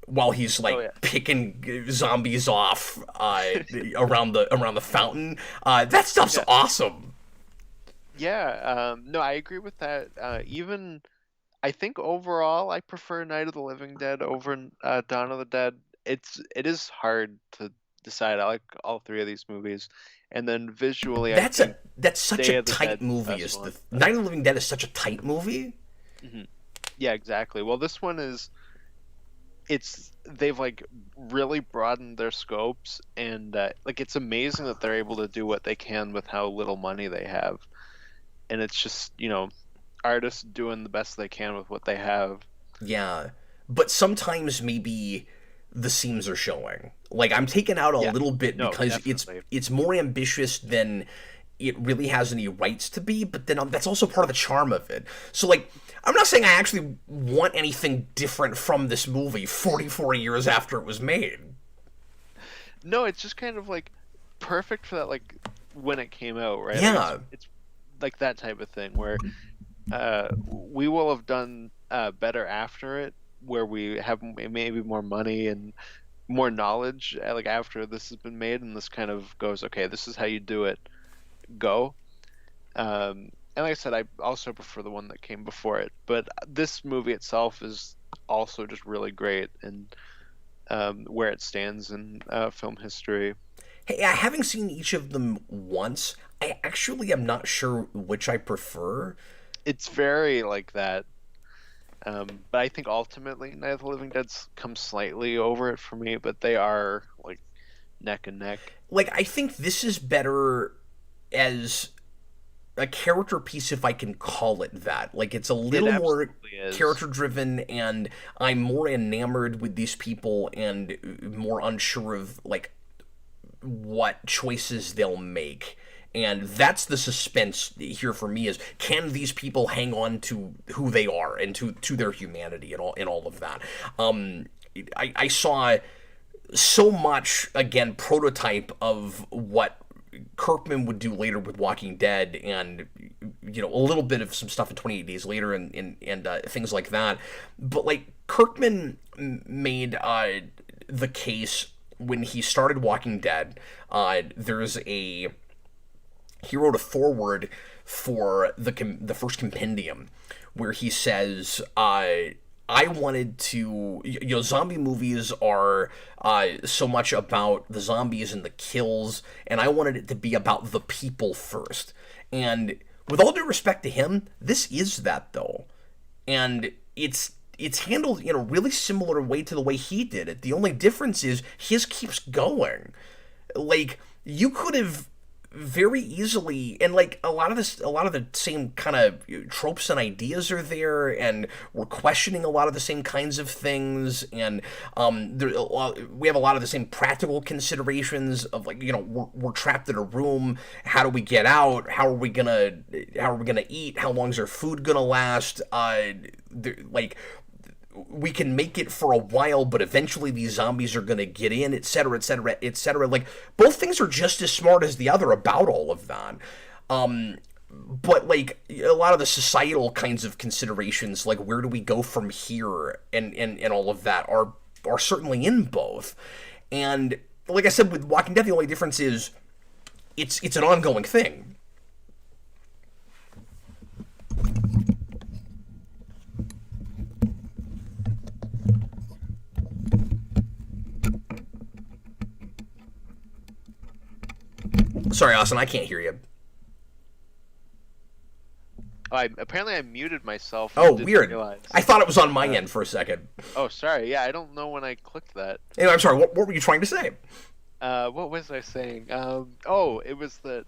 while he's like picking zombies off around the fountain. That stuff's awesome. Yeah, no, I agree with that. Even I think overall, I prefer Night of the Living Dead over Dawn of the Dead. It is hard to decide. I like all three of these movies, and then visually, I think that's such Day a of the tight Dead's the movie. best Is the one. Night of the Living Dead is such a tight movie? Yeah, exactly. Well, this one is they've like really broadened their scopes, and like it's amazing that they're able to do what they can with how little money they have, and it's just artists doing the best they can with what they have. Yeah, but sometimes maybe the seams are showing. Like I'm taking out a Yeah, little bit no, because definitely. it's more ambitious than it really has any rights to be. But then that's also part of the charm of it. So like I'm not saying I actually want anything different from this movie 44 years after it was made. No, it's just kind of like perfect for that, like when it came out, right? Like, Yeah, it's like that type of thing where we will have done better after it, where we have maybe more money and more knowledge, like after this has been made, and this kind of goes, okay, this is how you do it, go. And like I said, I also prefer the one that came before it, but this movie itself is also just really great and where it stands in film history. hey, having seen each of them once, I actually am not sure which I prefer. It's very like that. But I think ultimately Night of the Living Dead comes slightly over it for me, but they are like neck and neck. Like I think this is better as a character piece, if I can call it that. Like it's a It little more absolutely is. character driven, and I'm more enamored with these people and more unsure of like what choices they'll make. And that's the suspense here for me: is can these people hang on to who they are and to their humanity and all of that. I saw so much again prototype of what Kirkman would do later with Walking Dead, and a little bit of some stuff in 28 Days Later and things like that. But like Kirkman made the case when he started Walking Dead. There's a He wrote a foreword for the first compendium where he says, I wanted to, zombie movies are so much about the zombies and the kills, and I wanted it to be about the people first. And with all due respect to him, this is that though, and it's handled in a really similar way to the way he did it. The only difference is his keeps going. Like you could have very easily, and like a lot of the same kind of tropes and ideas are there, and we're questioning a lot of the same kinds of things, and we have a lot of the same practical considerations of like we're trapped in a room. How do we get out? How are we gonna eat? How long is our food gonna last? Like we can make it for a while, but eventually these zombies are going to get in, etc., etc., etc. Like, both things are just as smart as the other about all of that. But, like, a lot of the societal kinds of considerations, like, where do we go from here, and all of that, are certainly in both. And, like I said, with Walking Dead, the only difference is it's an ongoing thing. Sorry, Austin, I can't hear you. Apparently I muted myself and Oh, didn't weird. realize. I thought it was on my end for a second. Oh, sorry. Yeah, I don't know when I clicked that. Anyway, I'm sorry. What were you trying to say? What was I saying? It was that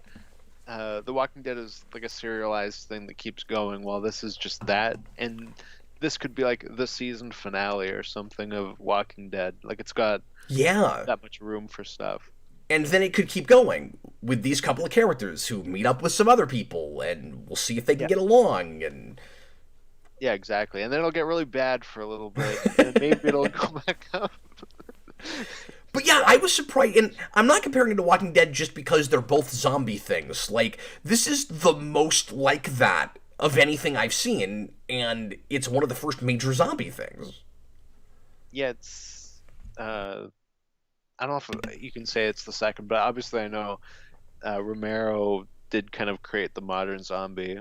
The Walking Dead is like a serialized thing that keeps going, while this is just that, and this could be like the season finale or something of Walking Dead. Like it's got Yeah. that much room for stuff. And then it could keep going with these couple of characters who meet up with some other people, and we'll see if they can get along. And yeah, exactly. And then it'll get really bad for a little bit, and maybe it'll go back up. But yeah, I was surprised, and I'm not comparing it to Walking Dead just because they're both zombie things. Like, this is the most like that of anything I've seen, and it's one of the first major zombie things. Yeah, it's I don't know if you can say it's the second, but obviously I know Romero did kind of create the modern zombie.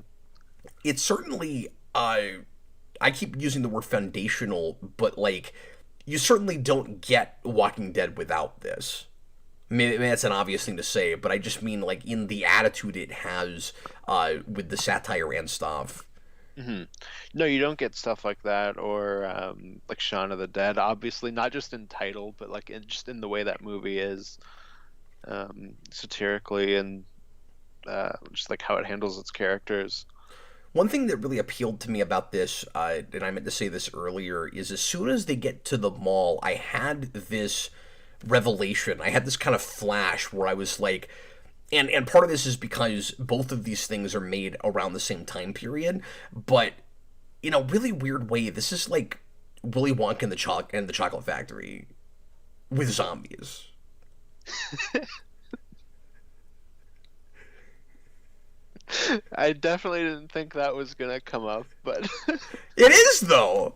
It's certainly, I keep using the word foundational, but like, you certainly don't get Walking Dead without this. I mean, that's an obvious thing to say, but I just mean like in the attitude it has with the satire and stuff. Mm-hmm. No, you don't get stuff like that, or like Shaun of the Dead. Obviously, not just in title, but like just in the way that movie is, satirically, and just like how it handles its characters. One thing that really appealed to me about this, and I meant to say this earlier, is as soon as they get to the mall, I had this revelation. I had this kind of flash where I was like, and part of this is because both of these things are made around the same time period, but in a really weird way, this is like Willy Wonka and the Chocolate Factory with zombies. I definitely didn't think that was gonna come up, but It is though.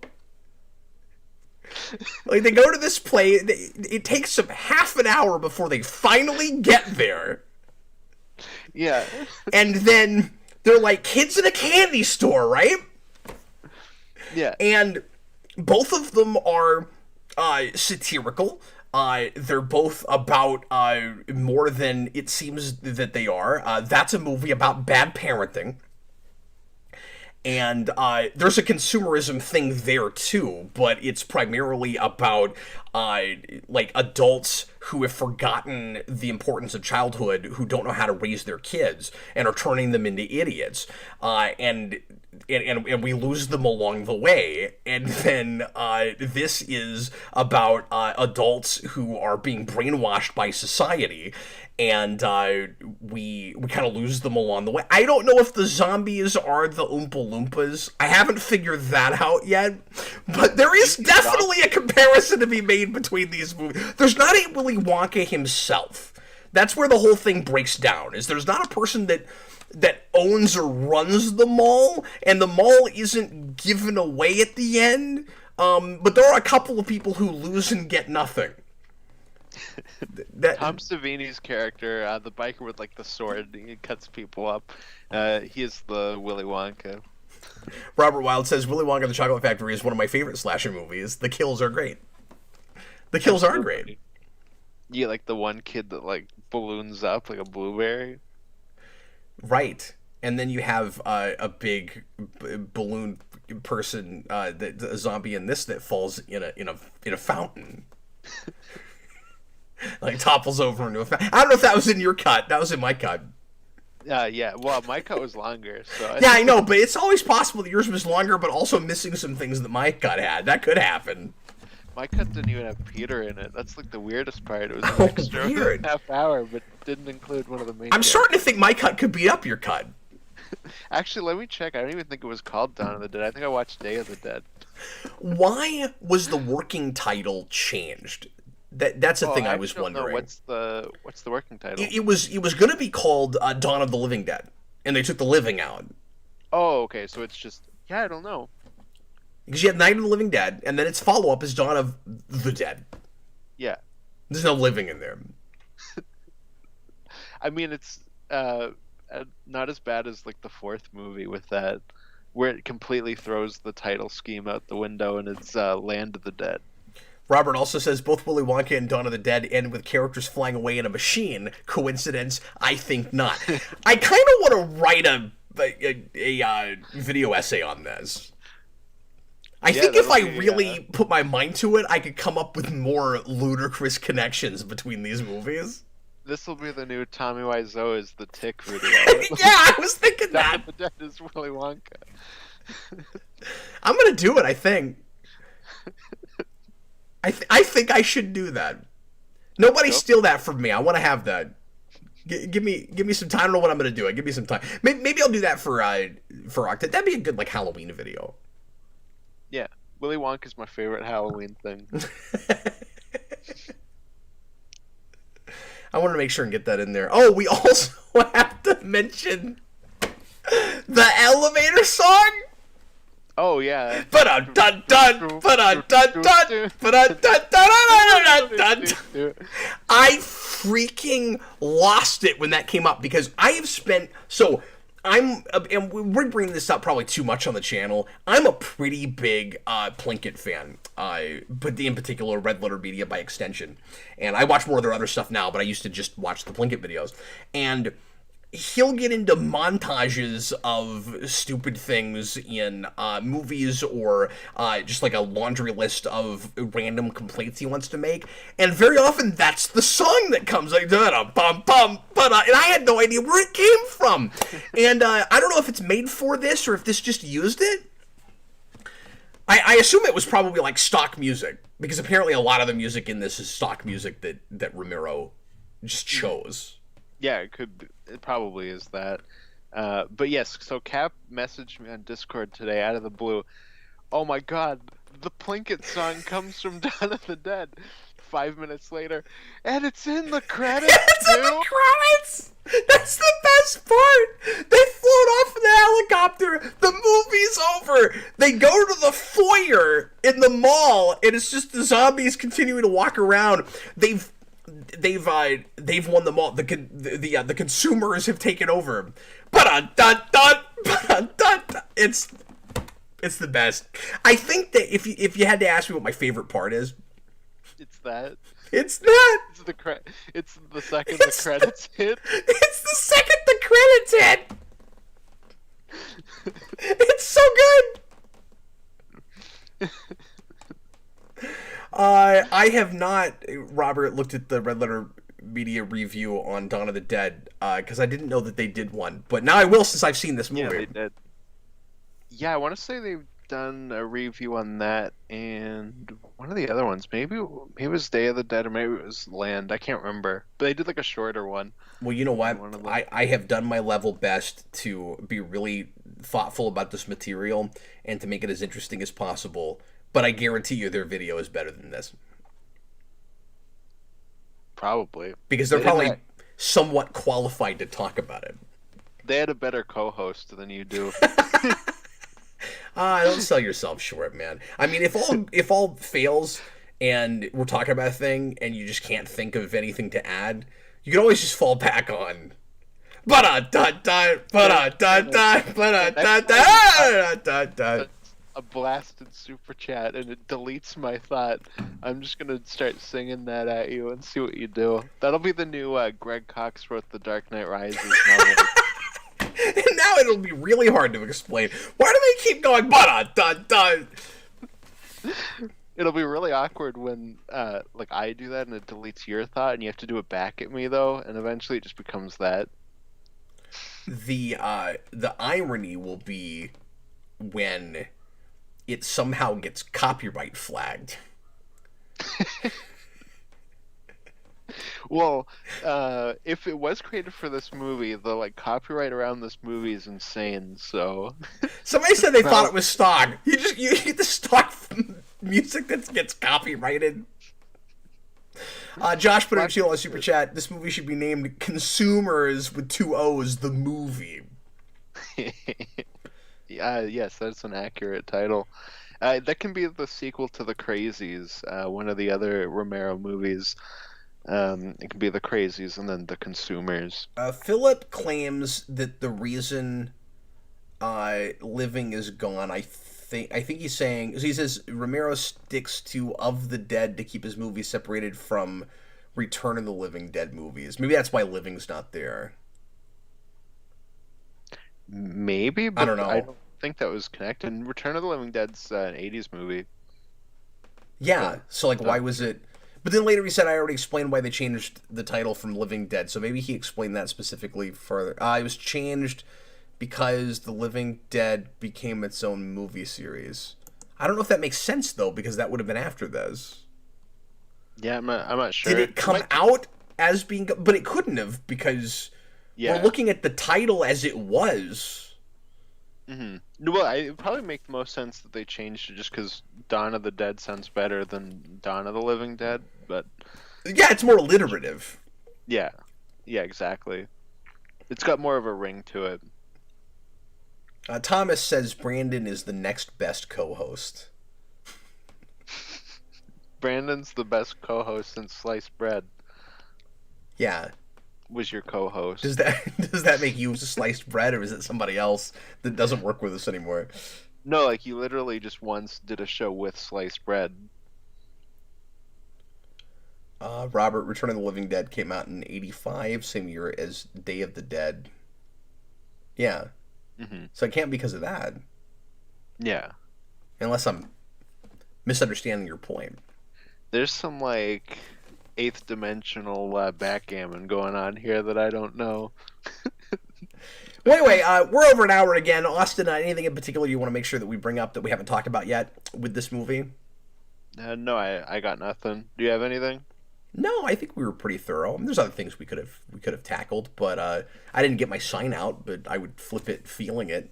Like they go to this place, it takes them half an hour before they finally get there. yeah, And then they're like kids in a candy store, right? yeah, And both of them are satirical. They're both about more than it seems that they are. That's a movie about bad parenting. And there's a consumerism thing there too, but it's primarily about like adults who have forgotten the importance of childhood, who don't know how to raise their kids, and are turning them into idiots. And we lose them along the way. And then this is about adults who are being brainwashed by society, and we kind of lose them along the way. I don't know if the zombies are the Oompa Loompas. I haven't figured that out yet, but there is definitely a comparison to be made between these movies. There's not a Willy Wonka himself. That's where the whole thing breaks down. Is there's not a person that owns or runs the mall, and the mall isn't given away at the end. But there are a couple of people who lose and get nothing. Tom Savini's character, the biker with like the sword, he cuts people up. He is the Willy Wonka. Robert Wilde says Willy Wonka and the Chocolate Factory is one of my favorite slasher movies. The kills are great. The kills are great. Yeah, like the one kid that like balloons up like a blueberry. Right. And then you have a big balloon person, a zombie in this that falls in a fountain. Like topples over into a fountain. I don't know if that was in your cut. That was in my cut. Yeah. Well, my cut was longer, so yeah, I know, but it's always possible that yours was longer, but also missing some things that my cut had. That could happen. My cut didn't even have Peter in it. That's like the weirdest part. It was an extra weird. half hour, but didn't include one of the main. I'm starting to think my cut could beat up your cut. Actually, let me check. I don't even think it was called Dawn of the Dead. I think I watched Day of the Dead. Why was the working title changed? That's the thing I was wondering. What's the working title? It was going to be called Dawn of the Living Dead, and they took the living out. Oh, okay. So it's just I don't know. Because you had Night of the Living Dead, and then its follow-up is Dawn of the Dead. Yeah. There's no living in there. I mean, it's not as bad as like the fourth movie with that, where it completely throws the title scheme out the window and it's Land of the Dead. Robert also says both Willy Wonka and Dawn of the Dead end with characters flying away in a machine. Coincidence? I think not. I kind of want to write a a video essay on this. I Yeah, think if that'll I be, really put my mind to it, I could come up with more ludicrous connections between these movies. This will be the new Tommy Wiseau is the Tick video. Yeah, I was thinking Dawn that. of the Dead is Willy Wonka. I'm gonna do it. I think. I think I should do that. Nobody steal that from me. I want to have that. Give me some time. I don't know what I'm gonna do. Give me some time. Maybe I'll do that for October. That'd be a good like Halloween video. Yeah, Willy Wonka's my favorite Halloween thing. I want to make sure and get that in there. Oh, we also have to mention the elevator song. Oh yeah. Dun dun dun dun dun dun. I freaking lost it when that came up because I have spent and we're bringing this up probably too much on the channel. I'm a pretty big Plinkett fan, but in particular Red Letter Media by extension. And I watch more of their other stuff now, but I used to just watch the Plinkett videos. And he'll get into montages of stupid things in movies or just like a laundry list of random complaints he wants to make, and very often that's the song that comes like bum bum, and I had no idea where it came from, and I don't know if it's made for this or if this just used it. I assume it was probably like stock music because apparently a lot of the music in this is stock music that Romero just chose. Yeah, it probably is that. But yes, so Cap messaged me on Discord today out of the blue. Oh my god, the Plinkett song comes from Dawn of the Dead. 5 minutes later, and it's in the credits, It's in the credits! That's the best part! They float off in the helicopter, the movie's over, they go to the foyer in the mall, and it's just the zombies continuing to walk around. They've won the mall. The consumers have taken over. It's the best. I think that if you had to ask me what my favorite part is, it's that. It's that. It's the second the credits hit. It's the second the credits hit. It's so good. I have not, Robert, looked at the Red Letter Media review on Dawn of the Dead because I didn't know that they did one, but now I will since I've seen this movie. Yeah, they did. Yeah, I want to say they've done a review on that and one of the other ones. Maybe it was Day of the Dead or maybe it was Land. I can't remember, but they did like a shorter one. Well, you know what? I have done my level best to be really thoughtful about this material and to make it as interesting as possible. But I guarantee you their video is better than this. Probably. Because they're probably somewhat qualified to talk about it. They had a better co-host than you do. Don't sell yourself short, man. I mean, if all fails and we're talking about a thing and you just can't think of anything to add, you can always just fall back on. A blasted super chat and it deletes my thought. I'm just gonna start singing that at you and see what you do. That'll be the new Greg Cox wrote The Dark Knight Rises novel. And now it'll be really hard to explain. Why do they keep going? It'll be really awkward when like I do that and it deletes your thought and you have to do it back at me though, and eventually it just becomes that. The irony will be when it somehow gets copyright flagged. Well, if it was created for this movie, the like copyright around this movie is insane. So somebody said they thought it was stock. You get the stock music that gets copyrighted. Josh put a super chat. This movie should be named "Consumers" with 2 O's. The movie. Yes, that's an accurate title. That can be the sequel to The Crazies, one of the other Romero movies. It can be The Crazies and then The Consumers. Philip claims that the reason Living is gone, I think he's saying, he says Romero sticks to Of the Dead to keep his movies separated from Return of the Living Dead movies. Maybe that's why Living's not there. Maybe, I but don't I know. don't think that was connected. And Return of the Living Dead's an '80s movie, Yeah, but so like why not was sure. it? But then later he said I already explained why they changed the title from Living Dead. So maybe he explained that specifically further. It was changed because The Living Dead became its own movie series. I don't know if that makes sense though, because that would have been after this. Yeah, I'm not Did sure. it It come might. out as being? But it couldn't have because we're Yeah. looking at the title as it was. Well, it probably make the most sense that they changed it just because Dawn of the Dead sounds better than Dawn of the Living Dead. But Yeah, it's more alliterative. yeah, yeah, exactly. It's got more of a ring to it. Thomas says Brandon is the next best co-host. Brandon's the best co-host since Sliced Bread Yeah. was your Does co-host. that does that make you sliced bread, or is it somebody else that doesn't work with us anymore? No, like you literally just once did a show with Sliced Bread. Robert, Return of the Living Dead came out in '85, same year as Day of the Dead. Yeah, hmm so it can't be because of that, Yeah. unless I'm misunderstanding your point. There's some like eighth dimensional backgammon going on here that I don't know. Well, anyway, we're over an hour again. Austin, anything in particular you want to make sure that we bring up that we haven't talked about yet with this movie? No, I got nothing. Do you have anything? No, I think we were pretty thorough. I mean, there's other things we could have tackled, but I didn't get my sign out. But I would flip it, feeling it.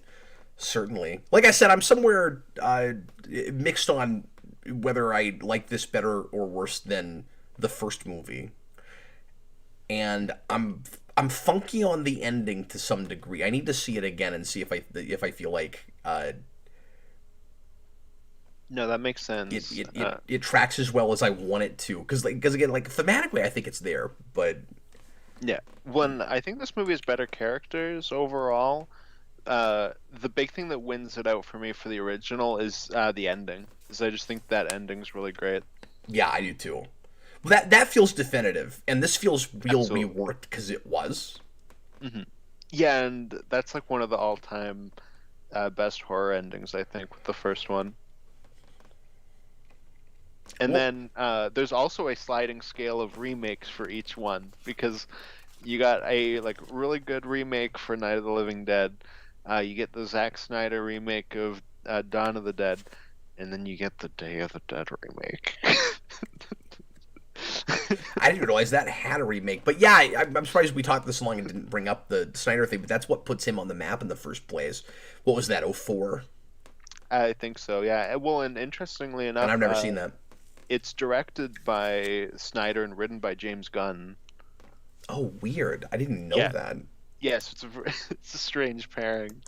Certainly, like I said, I'm somewhere mixed on whether I like this better or worse than the first movie, and I'm funky on the ending to some degree. I need to see it again and see if I feel like No, that makes it, sense. it, it, it tracks as well as I want it to. Because again, like thematically, I think it's there, but Yeah. When I think this movie has better characters overall, the big thing that wins it out for me for the original is the ending. Because I just think that ending's really great. yeah, I do too. Well, that feels definitive, and this feels real Absolutely. reworked because it was. hmm Yeah, and that's like one of the all-time best horror endings, I think, with the first one. And Well, then there's also a sliding scale of remakes for each one because you got a like really good remake for Night of the Living Dead. You get the Zack Snyder remake of Dawn of the Dead, and then you get the Day of the Dead remake. I didn't realize that had a remake, but yeah, I'm surprised we talked this long and didn't bring up the Snyder thing. But that's what puts him on the map in the first place. What was that? '04, I think so, yeah. Well, and interestingly and enough, I've never seen that. it's directed by Snyder and written by James Gunn. Oh, weird. I didn't know Yeah. that. Yes, it's a strange pairing.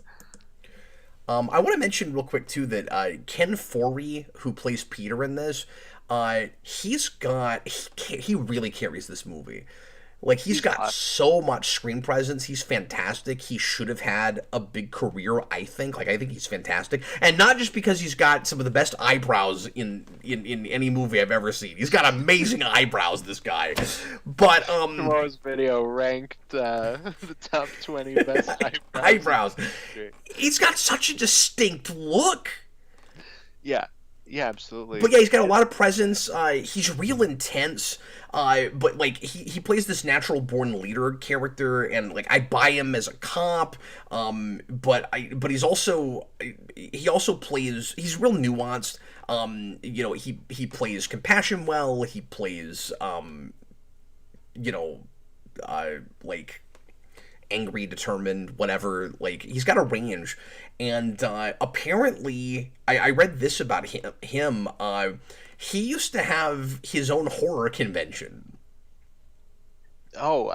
I want to mention real quick too that Ken Foree, who plays Peter in this, he really carries this movie. Like he's He's got awesome. so much screen presence. He's fantastic. He should have had a big career, I think. Like I think he's fantastic, and not just because he's got some of the best eyebrows in any movie I've ever seen. He's got amazing eyebrows, this guy. But Tomorrow's video ranked the top 20 best eyebrows in eyebrows. history. He's got such a distinct look. Yeah, yeah, absolutely. But yeah, he's got a lot of presence. He's real intense. But like he plays this natural born leader character, and like I buy him as a cop. But he also plays. He's real nuanced. He plays compassion well. He plays you know, like angry, determined, whatever. Like he's got a range, and apparently, I read this about him. He used to have his own horror convention. Oh,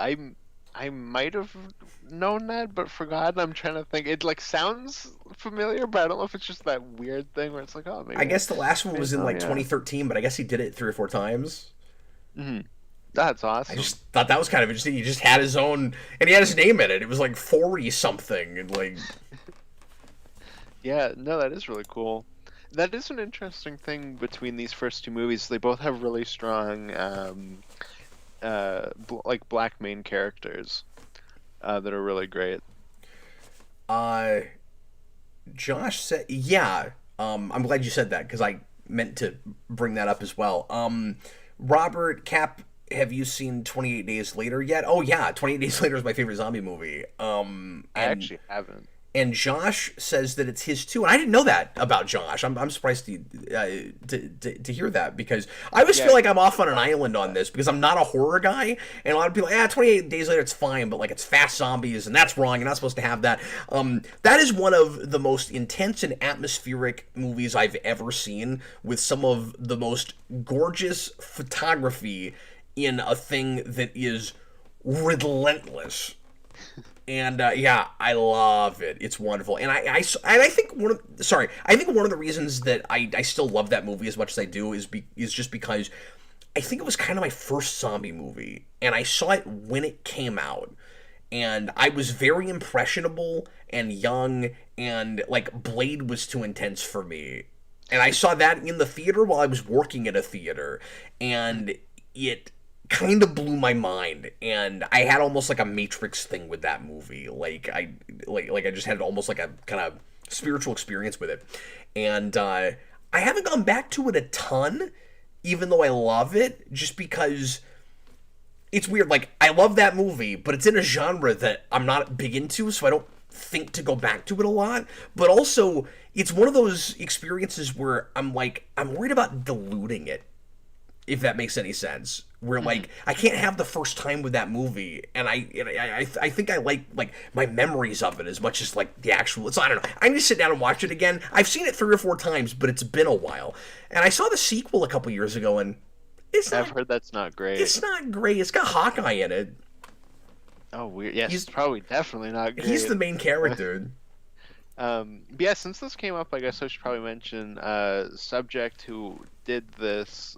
I might have known that, but forgotten. I'm trying to think. It like sounds familiar, but I don't know if it's just that weird thing where it's like, oh, I guess the last one maybe was in oh like yeah. 2013, but I guess he did it 3 or 4 times. hmm That's I awesome. just thought that was kind of interesting. He just had his own, and he had his name in it. It was like 40 something, and like Yeah, no, that is really cool. That is an interesting thing between these first two movies. They both have really strong, like black main characters that are really great. Uh, Josh said, yeah. I'm glad you said that because I meant to bring that up as well. Robert Cap, have you seen 28 Days Later yet? Oh yeah, 28 Days Later is my favorite zombie movie. I actually haven't. And Josh says that it's his too, and I didn't know that about Josh. I'm surprised to hear that because I always feel like I'm off on an island on this because I'm not a horror guy, and a lot of people, 28 Days Later, it's fine, but like it's fast zombies, and that's wrong. You're not supposed to have that. That is one of the most intense and atmospheric movies I've ever seen, with some of the most gorgeous photography in a thing that is relentless. And yeah, I love it. It's wonderful, and I think I think one of the reasons that I still love that movie as much as I do is just because I think it was kind of my first zombie movie, and I saw it when it came out, and I was very impressionable and young, and like Blade was too intense for me, and I saw that in the theater while I was working at a theater, and it kind of blew my mind, and I had almost like a Matrix thing with that movie. Like I just had almost like a kind of spiritual experience with it, and I haven't gone back to it a ton, even though I love it, just because it's weird. Like I love that movie, but it's in a genre that I'm not big into, so I don't think to go back to it a lot. But also, it's one of those experiences where I'm worried about diluting it, if that makes any sense. Where like I can't have the first time with that movie, and I think I like my memories of it as much as like the actual. So I don't know. I need to sit down and watch it again. I've seen it 3 or 4 times, but it's been a while. And I saw the sequel a couple years ago, and I've heard that's not great. It's not great. It's got Hawkeye in it. Oh, weird. Yes, he's probably definitely not great. He's the main character. But yeah, since this came up, I guess I should probably mention Subject, who did this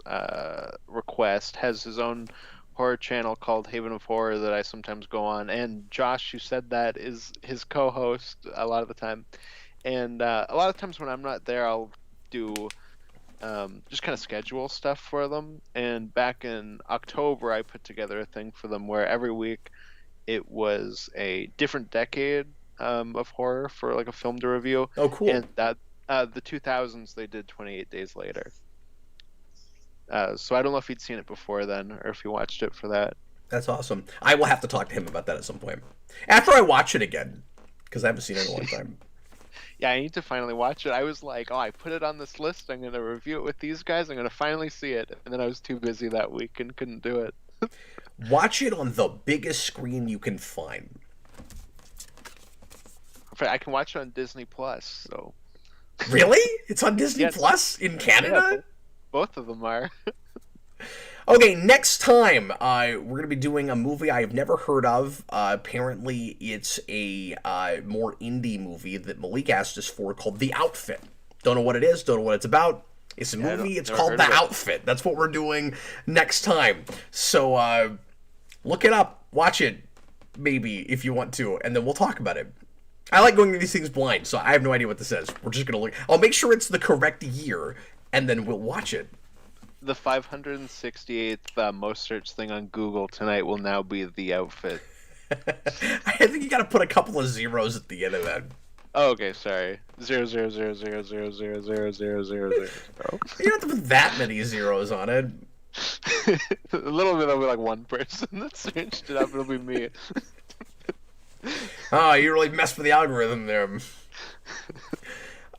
request, has his own horror channel called Haven of Horror that I sometimes go on, and Josh, who said that, is his co-host a lot of the time. And a lot of times when I'm not there, I'll do just kind of schedule stuff for them. And back in October, I put together a thing for them where every week it was a different decade of horror for like a film to review. Oh, cool. And that the 2000s they did 28 Days Later. So I don't know if he'd seen it before then or if he watched it for that. That's awesome. I will have to talk to him about that at some point after I watch it again, because I haven't seen it in a long time. Yeah, I need to finally watch it. I was like, I put it on this list. I'm going to review it with these guys. I'm going to finally see it. And then I was too busy that week and couldn't do it. Watch it on the biggest screen you can find. I can watch it on Disney Plus. So really, it's on Disney Plus in Canada. Yeah, both of them are. Okay, next time we're gonna be doing a movie I have never heard of. Apparently, it's a more indie movie that Malik asked us for called The Outfit. Don't know what it is. Don't know what it's about. It's a movie. It's called The Outfit. That's what we're doing next time. So look it up. Watch it, maybe, if you want to, and then we'll talk about it. I like going to these things blind, so I have no idea what this is. We're just going to look. I'll make sure it's the correct year, and then we'll watch it. The 568th most searched thing on Google tonight will now be The Outfit. I think you got to put a couple of zeros at the end of that. Oh, okay, sorry. 00000000000. You don't have to put that many zeros on it. A little bit, there'll be like one person that searched it up. It'll be me. Oh, you really messed with the algorithm there.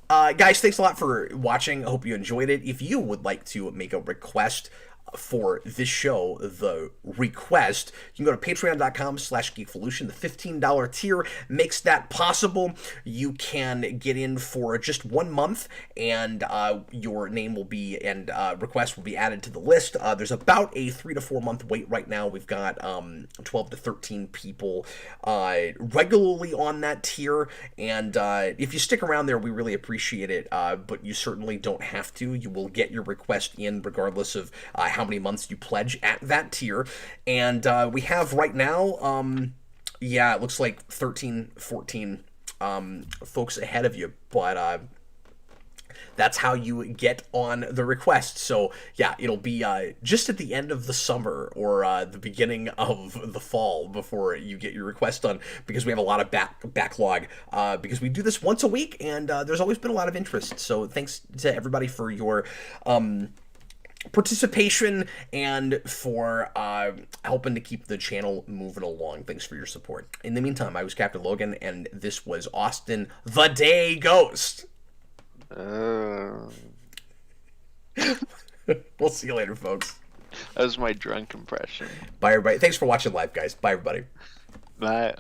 Guys, thanks a lot for watching. I hope you enjoyed it. If you would like to make a request for this show, the ReQuest, you can go to patreon.com/geekvolution. The $15 tier makes that possible. You can get in for just 1 month, and your name will be, and request will be added to the list. There's about a 3 to 4 month wait right now. We've got 12 to 13 people regularly on that tier, and if you stick around there, we really appreciate it, but you certainly don't have to. You will get your request in regardless of how many months you pledge at that tier. And we have right now, it looks like 13, 14 folks ahead of you. But that's how you get on the request. So yeah, it'll be just at the end of the summer or the beginning of the fall before you get your request done, because we have a lot of backlog because we do this once a week, and there's always been a lot of interest. So thanks to everybody for your participation and for helping to keep the channel moving along. Thanks for your support. In the meantime, I was Captain Logan, and this was Austin the Day Ghost. We'll see you later, folks. That was my drunk impression. Bye, everybody. Thanks for watching live, guys. Bye, everybody. Bye.